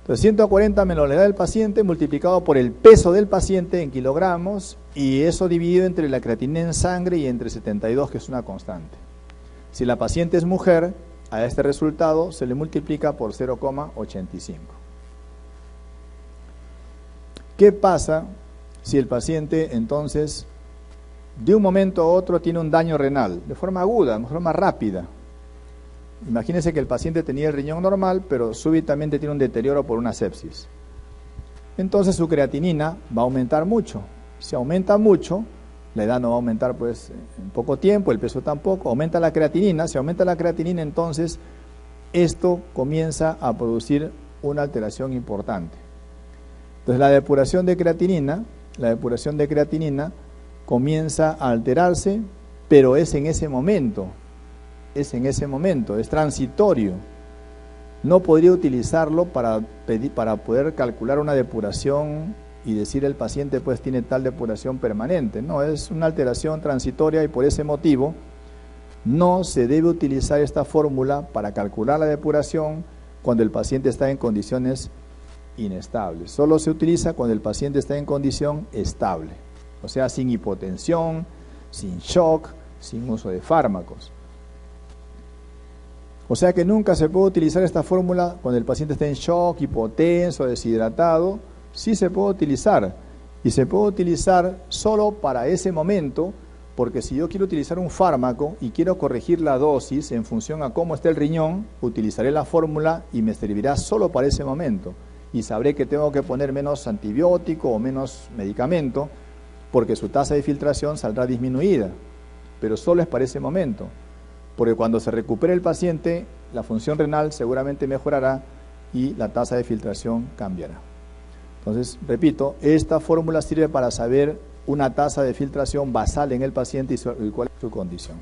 Speaker 1: Entonces 140 menos la edad del paciente multiplicado por el peso del paciente en kilogramos y eso dividido entre la creatinina en sangre y entre 72, que es una constante. Si la paciente es mujer, a este resultado se le multiplica por 0,85. ¿Qué pasa si el paciente entonces de un momento a otro tiene un daño renal, de forma aguda, de forma rápida. Imagínense que el paciente tenía el riñón normal, pero súbitamente tiene un deterioro por una sepsis. Entonces su creatinina va a aumentar mucho. Si aumenta mucho, la edad no va a aumentar pues en poco tiempo, el peso tampoco, aumenta la creatinina. Si aumenta la creatinina, entonces esto comienza a producir una alteración importante. Entonces la depuración de creatinina comienza a alterarse, pero es en ese momento, es transitorio. No podría utilizarlo para poder calcular una depuración y decir el paciente pues tiene tal depuración permanente. No, es una alteración transitoria y por ese motivo no se debe utilizar esta fórmula para calcular la depuración cuando el paciente está en condiciones inestables. Solo se utiliza cuando el paciente está en condición estable, o sea, sin hipotensión, sin shock, sin uso de fármacos. O sea que nunca se puede utilizar esta fórmula cuando el paciente está en shock, hipotenso, deshidratado. Sí se puede utilizar, y se puede utilizar solo para ese momento, porque si yo quiero utilizar un fármaco y quiero corregir la dosis en función a cómo está el riñón, utilizaré la fórmula y me servirá solo para ese momento. Y sabré que tengo que poner menos antibiótico o menos medicamento, porque su tasa de filtración saldrá disminuida, pero solo es para ese momento. Porque cuando se recupere el paciente, la función renal seguramente mejorará y la tasa de filtración cambiará. Entonces, repito, esta fórmula sirve para saber una tasa de filtración basal en el paciente y cuál es su condición.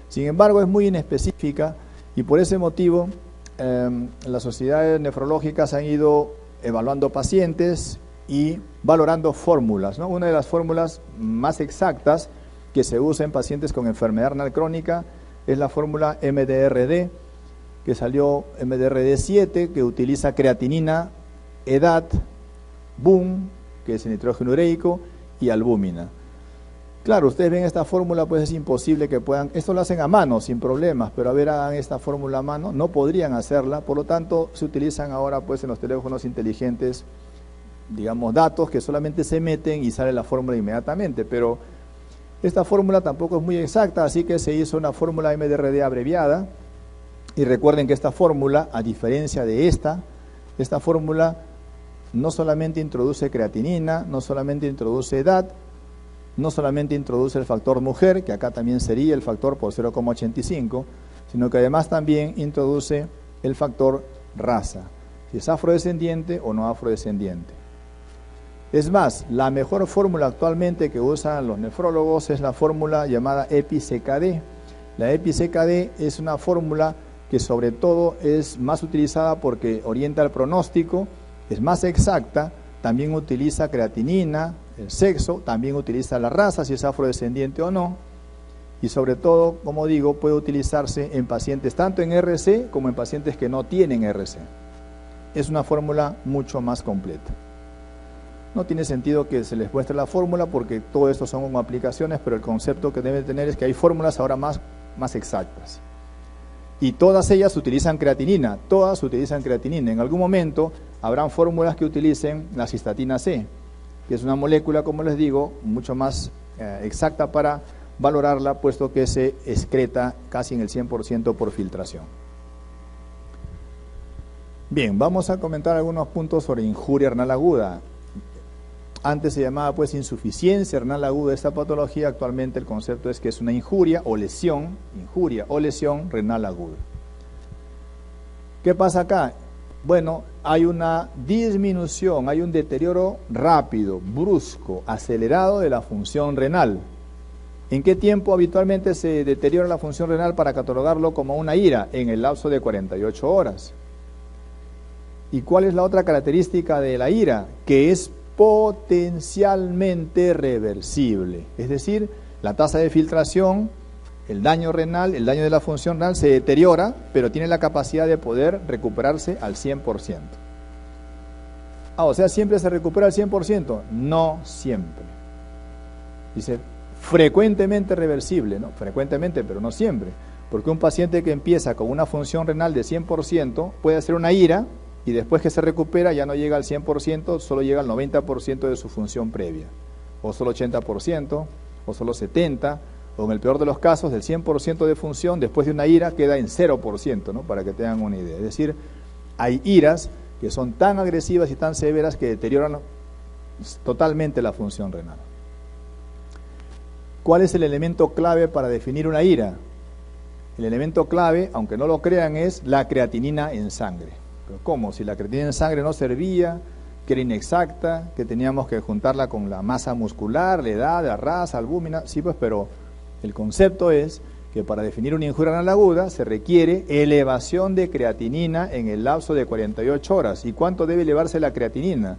Speaker 1: Sin embargo, es muy inespecífica y por ese motivo las sociedades nefrológicas han ido evaluando pacientes y valorando fórmulas, ¿no? Una de las fórmulas más exactas que se usa en pacientes con enfermedad renal crónica es la fórmula MDRD, que salió MDRD7, que utiliza creatinina, edad, BUN, que es el nitrógeno ureico, y albúmina. Claro, ustedes ven esta fórmula, pues es imposible que puedan, esto lo hacen a mano, sin problemas, pero a ver, hagan esta fórmula a mano, no podrían hacerla, por lo tanto, se utilizan ahora pues en los teléfonos inteligentes, digamos, datos que solamente se meten y sale la fórmula inmediatamente, pero esta fórmula tampoco es muy exacta, así que se hizo una fórmula MDRD abreviada, y recuerden que esta fórmula, a diferencia de esta fórmula no solamente introduce creatinina, no solamente introduce edad, no solamente introduce el factor mujer, que acá también sería el factor por 0,85, sino que además también introduce el factor raza, si es afrodescendiente o no afrodescendiente. Es más, la mejor fórmula actualmente que usan los nefrólogos es la fórmula llamada EPI-CKD. La EPI-CKD es una fórmula que sobre todo es más utilizada porque orienta el pronóstico, es más exacta, también utiliza creatinina, el sexo, también utiliza la raza, si es afrodescendiente o no, y sobre todo, como digo, puede utilizarse en pacientes tanto en RC como en pacientes que no tienen RC. Es una fórmula mucho más completa. No tiene sentido que se les muestre la fórmula porque todo esto son como aplicaciones, pero el concepto que deben tener es que hay fórmulas ahora más exactas. Y todas ellas utilizan creatinina, En algún momento habrán fórmulas que utilicen la cistatina C, que es una molécula, como les digo, mucho más exacta para valorarla, puesto que se excreta casi en el 100% por filtración. Bien, vamos a comentar algunos puntos sobre injuria renal aguda. Antes se llamaba pues insuficiencia renal aguda esta patología, actualmente el concepto es que es una injuria o lesión renal aguda. ¿Qué pasa acá? Bueno, hay una disminución, hay un deterioro rápido, brusco, acelerado de la función renal. ¿En qué tiempo habitualmente se deteriora la función renal para catalogarlo como una IRA? En el lapso de 48 horas. ¿Y cuál es la otra característica de la IRA? Que es potencialmente reversible, es decir, la tasa de filtración, el daño renal, el daño de la función renal se deteriora, pero tiene la capacidad de poder recuperarse al 100%. O sea, ¿siempre se recupera al 100%? No siempre. Dice, frecuentemente reversible, ¿no? Frecuentemente, pero no siempre, porque un paciente que empieza con una función renal de 100% puede hacer una IRA, y después que se recupera ya no llega al 100%, solo llega al 90% de su función previa, o solo 80%, o solo 70%, o en el peor de los casos, del 100% de función, después de una ira queda en 0%, ¿no? Para que tengan una idea. Es decir, hay iras que son tan agresivas y tan severas que deterioran totalmente la función renal. ¿Cuál es el elemento clave para definir una ira? El elemento clave, aunque no lo crean, es la creatinina en sangre. ¿Pero cómo? Si la creatinina en sangre no servía, que era inexacta, que teníamos que juntarla con la masa muscular, la edad, la raza, albúmina. Sí, pues, pero el concepto es que para definir una injuria renal aguda se requiere elevación de creatinina en el lapso de 48 horas. ¿Y cuánto debe elevarse la creatinina?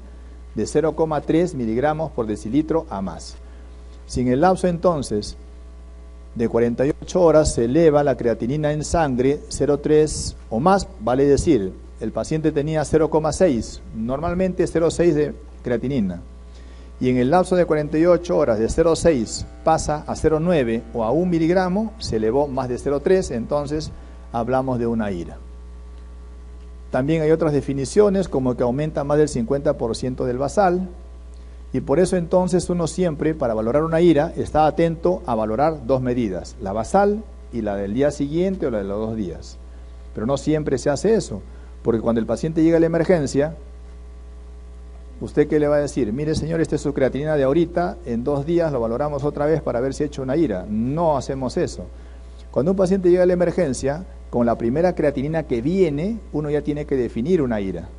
Speaker 1: De 0,3 miligramos por decilitro a más. Si en el lapso entonces de 48 horas se eleva la creatinina en sangre 0,3 o más, vale decir, el paciente tenía 0,6, normalmente 0,6 de creatinina, y en el lapso de 48 horas de 0,6 pasa a 0,9 o a 1 miligramo, se elevó más de 0,3, entonces hablamos de una ira. También hay otras definiciones, como que aumenta más del 50% del basal, y por eso entonces uno siempre, para valorar una ira, está atento a valorar dos medidas, la basal y la del día siguiente o la de los 2 días. Pero no siempre se hace eso, porque cuando el paciente llega a la emergencia, ¿usted qué le va a decir? Mire señor, esta es su creatinina de ahorita, en 2 días lo valoramos otra vez para ver si ha hecho una ira. No hacemos eso. Cuando un paciente llega a la emergencia, con la primera creatinina que viene, uno ya tiene que definir una ira.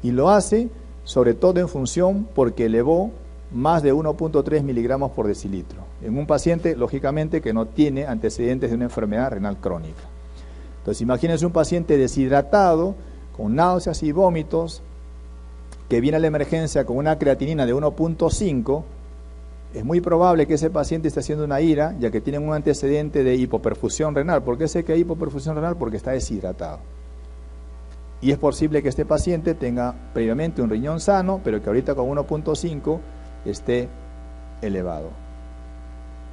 Speaker 1: Y lo hace sobre todo en función porque elevó más de 1,3 miligramos por decilitro. En un paciente, lógicamente, que no tiene antecedentes de una enfermedad renal crónica. Entonces, imagínense un paciente deshidratado, con náuseas y vómitos, que viene a la emergencia con una creatinina de 1,5, es muy probable que ese paciente esté haciendo una ira, ya que tiene un antecedente de hipoperfusión renal. ¿Por qué sé que hay hipoperfusión renal? Porque está deshidratado. Y es posible que este paciente tenga previamente un riñón sano, pero que ahorita con 1,5 esté elevado.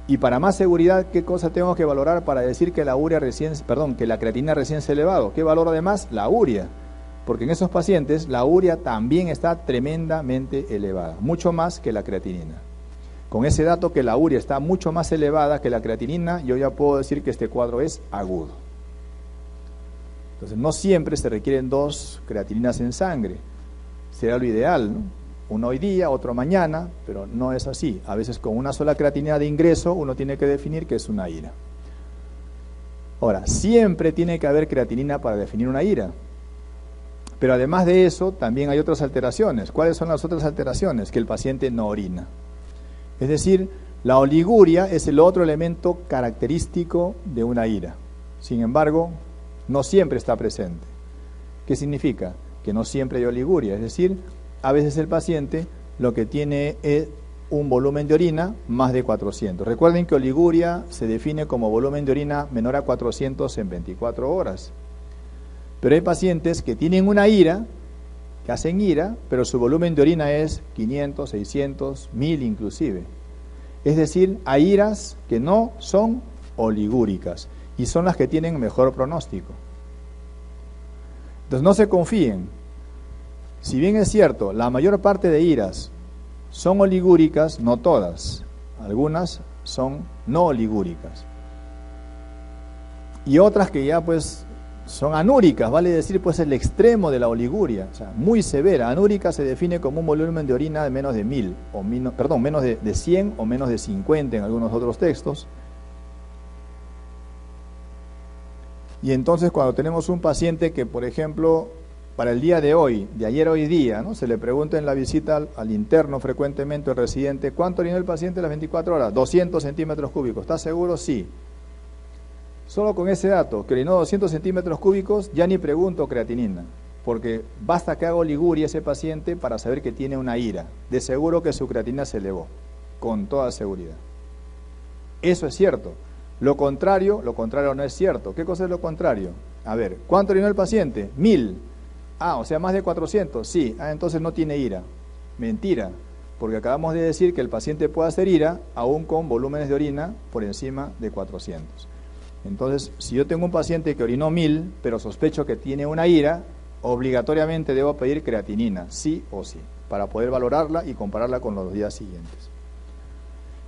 Speaker 1: Y para más seguridad, ¿qué cosa tengo que valorar para decir que la creatinina recién se ha elevado? ¿Qué valor además? La urea. Porque en esos pacientes la urea también está tremendamente elevada, mucho más que la creatinina. Con ese dato que la urea está mucho más elevada que la creatinina, yo ya puedo decir que este cuadro es agudo. Entonces, no siempre se requieren 2 creatininas en sangre. Sería lo ideal, ¿no? Uno hoy día, otro mañana, pero no es así. A veces con una sola creatinina de ingreso uno tiene que definir que es una ira. Ahora, siempre tiene que haber creatinina para definir una ira. Pero además de eso, también hay otras alteraciones. ¿Cuáles son las otras alteraciones? Que el paciente no orina. Es decir, la oliguria es el otro elemento característico de una ira. Sin embargo, no siempre está presente. ¿Qué significa? Que no siempre hay oliguria, es decir, a veces el paciente lo que tiene es un volumen de orina más de 400. Recuerden que oliguria se define como volumen de orina menor a 400 en 24 horas. Pero hay pacientes que tienen una ira, que hacen ira, pero su volumen de orina es 500, 600, 1000 inclusive. Es decir, hay iras que no son oligúricas y son las que tienen mejor pronóstico. Entonces no se confíen. Si bien es cierto, la mayor parte de iras son oligúricas, no todas. Algunas son no oligúricas. Y otras que ya pues son anúricas, vale decir pues el extremo de la oliguria, o sea, muy severa. Anúrica se define como un volumen de orina de menos de 1000, menos de 100 o menos de 50 en algunos otros textos. Y entonces cuando tenemos un paciente que, por ejemplo, para el día de hoy, de ayer a hoy día, ¿no? Se le pregunta en la visita al interno frecuentemente, el residente, ¿cuánto orinó el paciente las 24 horas? 200 centímetros cúbicos. ¿Está seguro? Sí. Solo con ese dato, que orinó 200 centímetros cúbicos, ya ni pregunto creatinina, porque basta que haga oliguria ese paciente para saber que tiene una ira. De seguro que su creatinina se elevó, con toda seguridad. Eso es cierto. Lo contrario no es cierto. ¿Qué cosa es lo contrario? A ver, ¿cuánto orinó el paciente? 1000. O sea, más de 400. Sí, entonces no tiene ira. Mentira, porque acabamos de decir que el paciente puede hacer ira aún con volúmenes de orina por encima de 400. Entonces, si yo tengo un paciente que orinó 1000, pero sospecho que tiene una ira, obligatoriamente debo pedir creatinina, sí o sí, para poder valorarla y compararla con los días siguientes.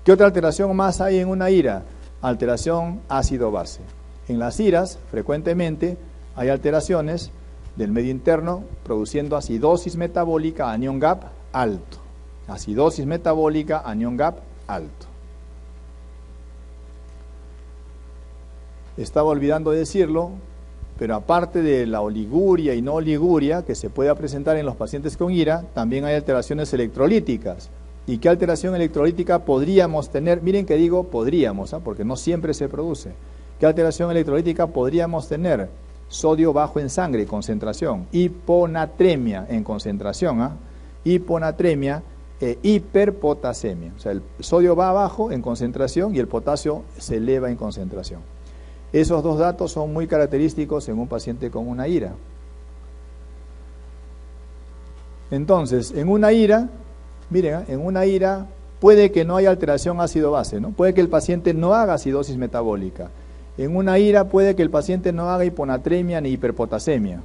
Speaker 1: ¿Qué otra alteración más hay en una ira? Alteración ácido-base. En las iras, frecuentemente, hay alteraciones del medio interno produciendo acidosis metabólica, anion gap alto. Acidosis metabólica, anion gap alto. Estaba olvidando decirlo, pero aparte de la oliguria y no oliguria que se pueda presentar en los pacientes con ira, también hay alteraciones electrolíticas. ¿Y qué alteración electrolítica podríamos tener? Miren que digo podríamos, porque no siempre se produce. ¿Qué alteración electrolítica podríamos tener? Sodio bajo en sangre, concentración. Hiponatremia en concentración. Hiponatremia e hiperpotasemia. O sea, el sodio va abajo en concentración y el potasio se eleva en concentración. Esos dos datos son muy característicos en un paciente con una ira. Entonces, en una ira, miren, en una ira puede que no haya alteración ácido-base, ¿no? Puede que el paciente no haga acidosis metabólica. En una ira puede que el paciente no haga hiponatremia ni hiperpotasemia.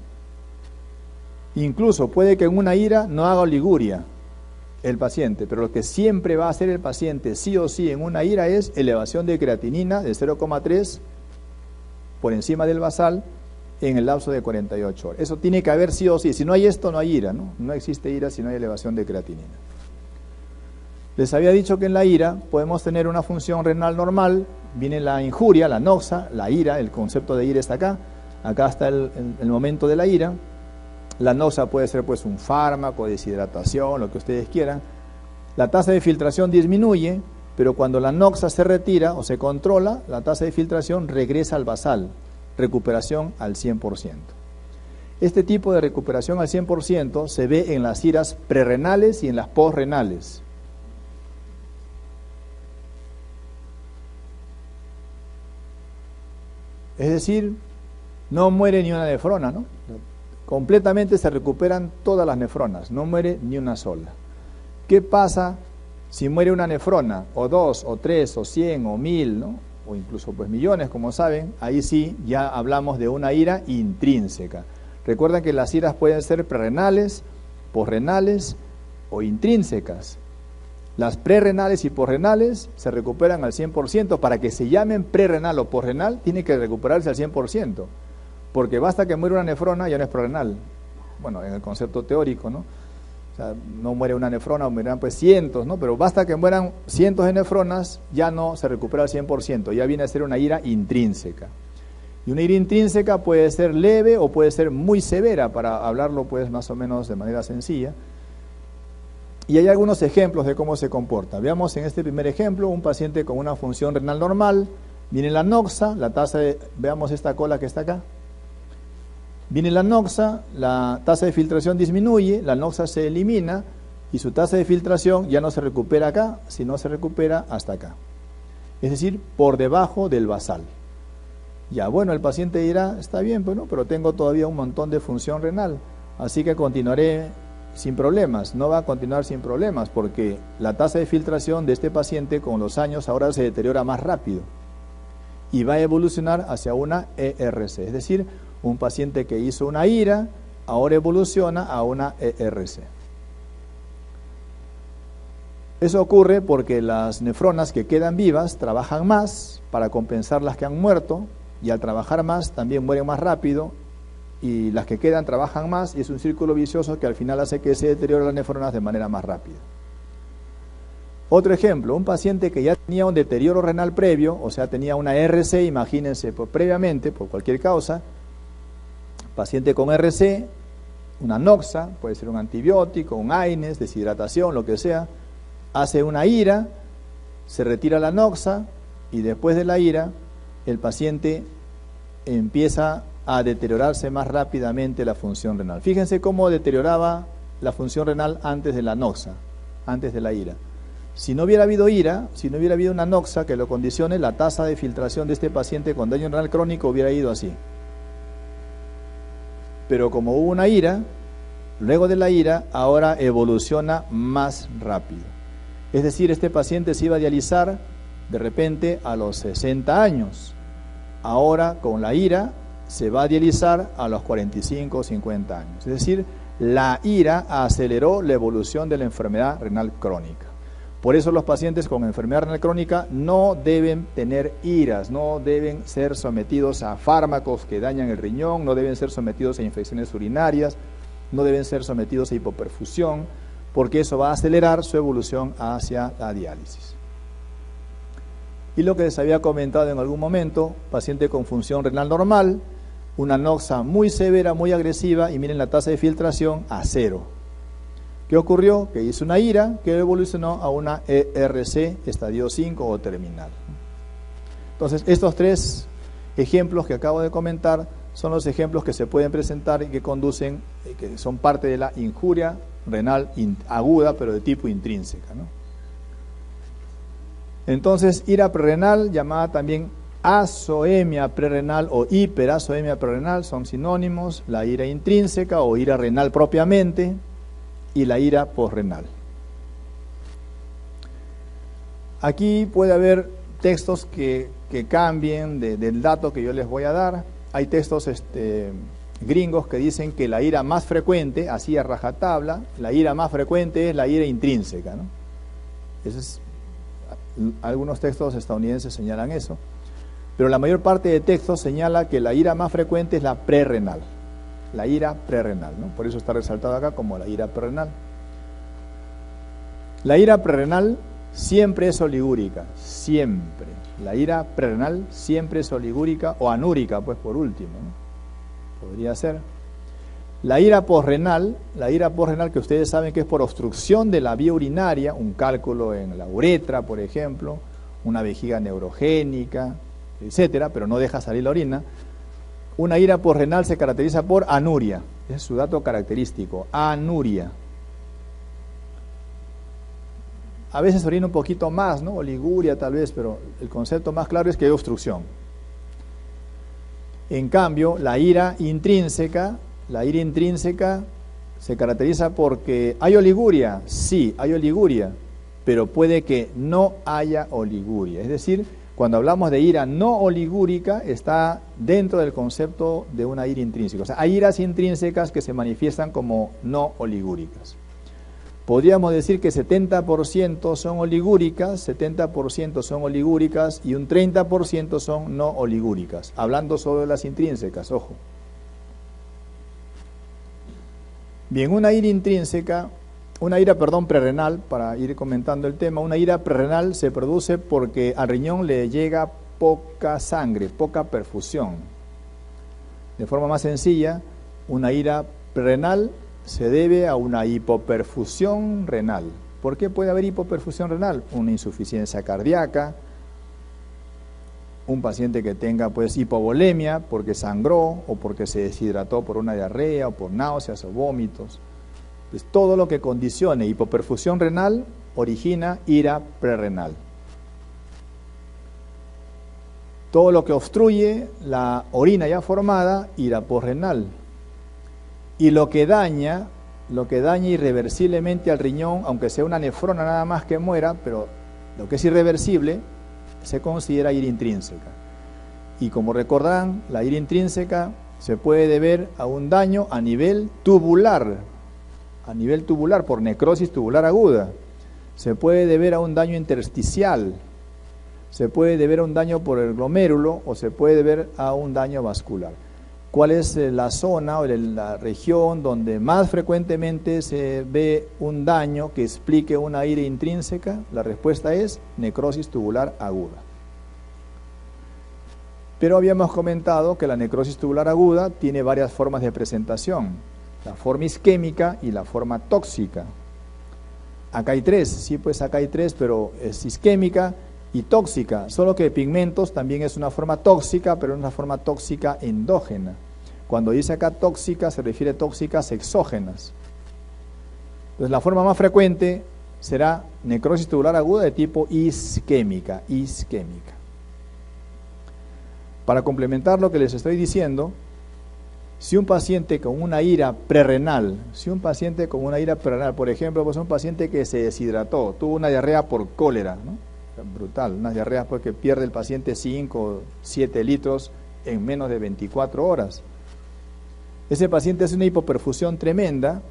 Speaker 1: Incluso puede que en una ira no haga oliguria el paciente, pero lo que siempre va a hacer el paciente sí o sí en una ira es elevación de creatinina de 0,3 por encima del basal en el lapso de 48 horas. Eso tiene que haber sí o sí. Si no hay esto, no hay ira, ¿no? No existe ira si no hay elevación de creatinina. Les había dicho que en la ira podemos tener una función renal normal, viene la injuria, la noxa, la ira, el concepto de ira está acá, acá está el momento de la ira. La noxa puede ser pues un fármaco, deshidratación, lo que ustedes quieran. La tasa de filtración disminuye, pero cuando la noxa se retira o se controla, la tasa de filtración regresa al basal, recuperación al 100%. Este tipo de recuperación al 100% se ve en las iras prerrenales y en las posrenales. Es decir, no muere ni una nefrona, ¿no? Completamente se recuperan todas las nefronas, no muere ni una sola. ¿Qué pasa si muere una nefrona, o 2, o 3, o 100, o 1000, ¿no? O incluso pues millones, como saben? Ahí sí ya hablamos de una ira intrínseca. Recuerden que las iras pueden ser prerrenales, posrenales o intrínsecas. Las prerrenales y posrenales se recuperan al 100%. Para que se llamen prerrenal o posrenal, tiene que recuperarse al 100%. Porque basta que muera una nefrona, ya no es prerrenal. Bueno, en el concepto teórico, ¿no? O sea, no muere una nefrona, mueran pues cientos, ¿no? Pero basta que mueran cientos de nefronas, ya no se recupera al 100%. Ya viene a ser una ira intrínseca. Y una ira intrínseca puede ser leve o puede ser muy severa, para hablarlo pues más o menos de manera sencilla. Y hay algunos ejemplos de cómo se comporta. Veamos en este primer ejemplo, un paciente con una función renal normal, viene la noxa, la tasa de, veamos esta cola que está acá. Viene la noxa, la tasa de filtración disminuye, la noxa se elimina y su tasa de filtración ya no se recupera acá, sino se recupera hasta acá. Es decir, por debajo del basal. Ya, bueno, el paciente dirá, está bien, pues, ¿no? Pero tengo todavía un montón de función renal, así que continuaré sin problemas. No va a continuar sin problemas porque la tasa de filtración de este paciente con los años ahora se deteriora más rápido y va a evolucionar hacia una ERC, es decir, un paciente que hizo una ira ahora evoluciona a una ERC. Eso ocurre porque las nefronas que quedan vivas trabajan más para compensar las que han muerto, y al trabajar más también mueren más rápido, y las que quedan trabajan más, y es un círculo vicioso que al final hace que se deterioren las nefronas de manera más rápida. Otro ejemplo, un paciente que ya tenía un deterioro renal previo, o sea, tenía una RC, imagínense, previamente, por cualquier causa, paciente con RC, una noxa, puede ser un antibiótico, un AINES, deshidratación, lo que sea, hace una ira, se retira la noxa y después de la ira el paciente empieza a deteriorarse más rápidamente la función renal. Fíjense cómo deterioraba la función renal antes de la noxa, antes de la ira. Si no hubiera habido ira, si no hubiera habido una noxa que lo condicione, la tasa de filtración de este paciente con daño renal crónico hubiera ido así. Pero como hubo una ira, luego de la ira, ahora evoluciona más rápido. Es decir, este paciente se iba a dializar de repente a los 60 años. Ahora, con la ira, se va a dializar a los 45 o 50 años. Es decir, la ira aceleró la evolución de la enfermedad renal crónica. Por eso los pacientes con enfermedad renal crónica no deben tener iras, no deben ser sometidos a fármacos que dañan el riñón, no deben ser sometidos a infecciones urinarias, no deben ser sometidos a hipoperfusión, porque eso va a acelerar su evolución hacia la diálisis. Y lo que les había comentado en algún momento, paciente con función renal normal, una anoxia muy severa, muy agresiva, y miren la tasa de filtración a 0. ¿Qué ocurrió? Que hizo una IRA que evolucionó a una ERC estadio 5 o terminal. Entonces, estos 3 ejemplos que acabo de comentar son los ejemplos que se pueden presentar y que conducen, que son parte de la injuria renal aguda, pero de tipo intrínseca, ¿no? Entonces, ira prerrenal, llamada también azoemia prerrenal o hiperazoemia prerrenal, son sinónimos, la ira intrínseca o ira renal propiamente y la ira posrenal. Aquí puede haber textos que cambien del dato que yo les voy a dar. Hay textos gringos que dicen que la ira más frecuente, así a rajatabla, la ira más frecuente es la ira intrínseca, ¿no? Algunos textos estadounidenses señalan eso, pero la mayor parte de textos señala que la ira más frecuente es la prerrenal, la ira prerrenal, ¿no? Por eso está resaltada acá como la ira prerrenal. La ira prerrenal siempre es oligúrica, siempre. La ira prerrenal siempre es oligúrica o anúrica, pues por último, ¿no? Podría ser. La ira posrenal que ustedes saben que es por obstrucción de la vía urinaria, un cálculo en la uretra, por ejemplo, una vejiga neurogénica, etcétera, pero no deja salir la orina. Una ira posrenal se caracteriza por anuria, ese es su dato característico, anuria. A veces orina un poquito más, ¿no? Oliguria tal vez, pero el concepto más claro es que hay obstrucción. En cambio, la ira intrínseca se caracteriza porque hay oliguria, sí, hay oliguria, pero puede que no haya oliguria. Es decir, cuando hablamos de ira no oligúrica, está dentro del concepto de una ira intrínseca. O sea, hay iras intrínsecas que se manifiestan como no oligúricas. Podríamos decir que 70% son oligúricas, 70% son oligúricas y un 30% son no oligúricas, hablando solo de las intrínsecas, ojo. Bien, una ira prerrenal, para ir comentando el tema, una ira prerrenal se produce porque al riñón le llega poca sangre, poca perfusión. De forma más sencilla, una ira prerrenal se debe a una hipoperfusión renal. ¿Por qué puede haber hipoperfusión renal? Una insuficiencia cardíaca, un paciente que tenga pues hipovolemia porque sangró o porque se deshidrató por una diarrea o por náuseas o vómitos. Pues todo lo que condicione hipoperfusión renal origina ira prerrenal. Todo lo que obstruye la orina ya formada, ira posrenal. Y lo que daña irreversiblemente al riñón, aunque sea una nefrona nada más que muera, pero lo que es irreversible se considera ira intrínseca. Y como recordarán, la ira intrínseca se puede deber a un daño a nivel tubular por necrosis tubular aguda. Se puede deber a un daño intersticial, se puede deber a un daño por el glomérulo o se puede deber a un daño vascular. ¿Cuál es la zona o la región donde más frecuentemente se ve un daño que explique una ira intrínseca? La respuesta es necrosis tubular aguda. Pero habíamos comentado que la necrosis tubular aguda tiene varias formas de presentación, la forma isquémica y la forma tóxica. Acá hay 3, sí, pues acá hay 3, pero es isquémica y tóxica, solo que pigmentos también es una forma tóxica, pero es una forma tóxica endógena. Cuando dice acá tóxica, se refiere a tóxicas exógenas. Entonces, la forma más frecuente será necrosis tubular aguda de tipo isquémica. Para complementar lo que les estoy diciendo, si un paciente con una ira prerrenal, por ejemplo, pues un paciente que se deshidrató, tuvo una diarrea por cólera, ¿no? Brutal, unas diarreas porque pierde el paciente 5 o 7 litros en menos de 24 horas. Ese paciente hace una hipoperfusión tremenda,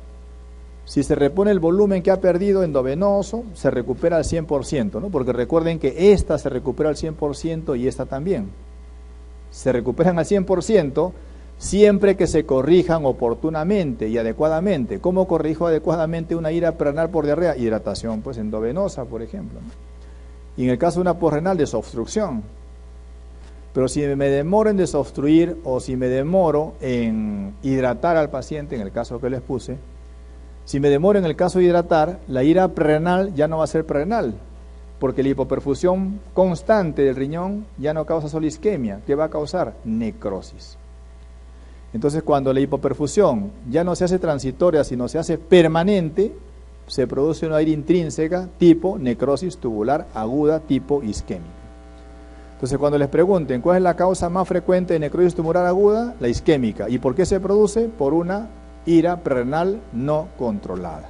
Speaker 1: Si se repone el volumen que ha perdido endovenoso, se recupera al 100%, ¿no? Porque recuerden que esta se recupera al 100% y esta también. Se recuperan al 100% siempre que se corrijan oportunamente y adecuadamente. ¿Cómo corrijo adecuadamente una ira prerenal por diarrea? Hidratación, pues endovenosa, por ejemplo, ¿no? Y en el caso de una posrenal, desobstrucción. Pero si me demoro en desobstruir o si me demoro en hidratar al paciente, en el caso que les puse, si me demoro en el caso de hidratar, la ira prerenal ya no va a ser prerenal, porque la hipoperfusión constante del riñón ya no causa solo isquemia. ¿Qué va a causar? Necrosis. Entonces, cuando la hipoperfusión ya no se hace transitoria, sino se hace permanente, se produce una ira intrínseca tipo necrosis tubular aguda tipo isquémica. Entonces, cuando les pregunten cuál es la causa más frecuente de necrosis tubular aguda, la isquémica. ¿Y por qué se produce? Por una ira prerenal no controlada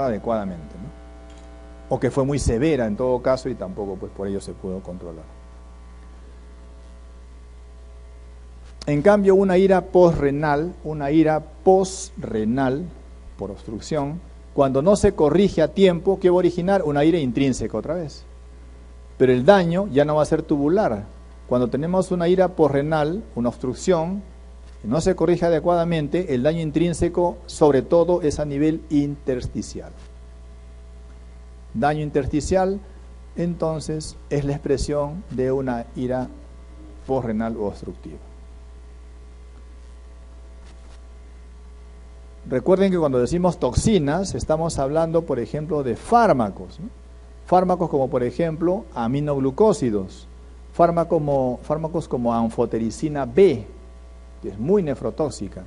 Speaker 1: adecuadamente, ¿no? O que fue muy severa en todo caso y tampoco pues por ello se pudo controlar. En cambio, una ira posrenal por obstrucción, cuando no se corrige a tiempo, ¿qué va a originar? Una ira intrínseca otra vez. Pero el daño ya no va a ser tubular. Cuando tenemos una ira posrenal, una obstrucción, y no se corrige adecuadamente, el daño intrínseco sobre todo es a nivel intersticial. Daño intersticial, entonces, es la expresión de una ira posrenal o obstructiva. Recuerden que cuando decimos toxinas, estamos hablando, por ejemplo, de fármacos, ¿no? Fármacos como, por ejemplo, aminoglucósidos, fármacos como anfotericina B, que es muy nefrotóxica.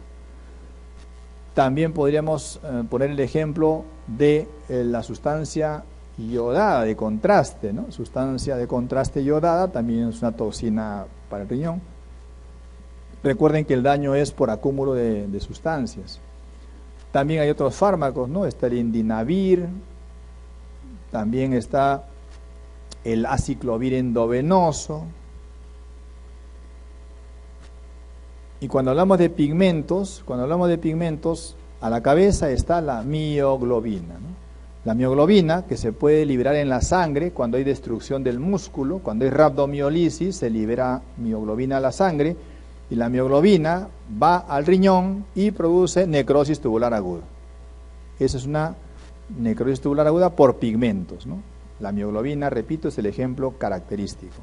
Speaker 1: También podríamos poner el ejemplo de la sustancia iodada de contraste, ¿no? Sustancia de contraste iodada también es una toxina para el riñón. Recuerden que el daño es por acúmulo de sustancias. También hay otros fármacos, ¿no? Está el indinavir, también está el aciclovir endovenoso. Y cuando hablamos de pigmentos, a la cabeza está la mioglobina, ¿no? La mioglobina, que se puede liberar en la sangre cuando hay destrucción del músculo, cuando hay rhabdomiólisis, se libera mioglobina a la sangre, y la mioglobina va al riñón y produce necrosis tubular aguda. Esa es una necrosis tubular aguda por pigmentos, ¿no? La mioglobina, repito, es el ejemplo característico.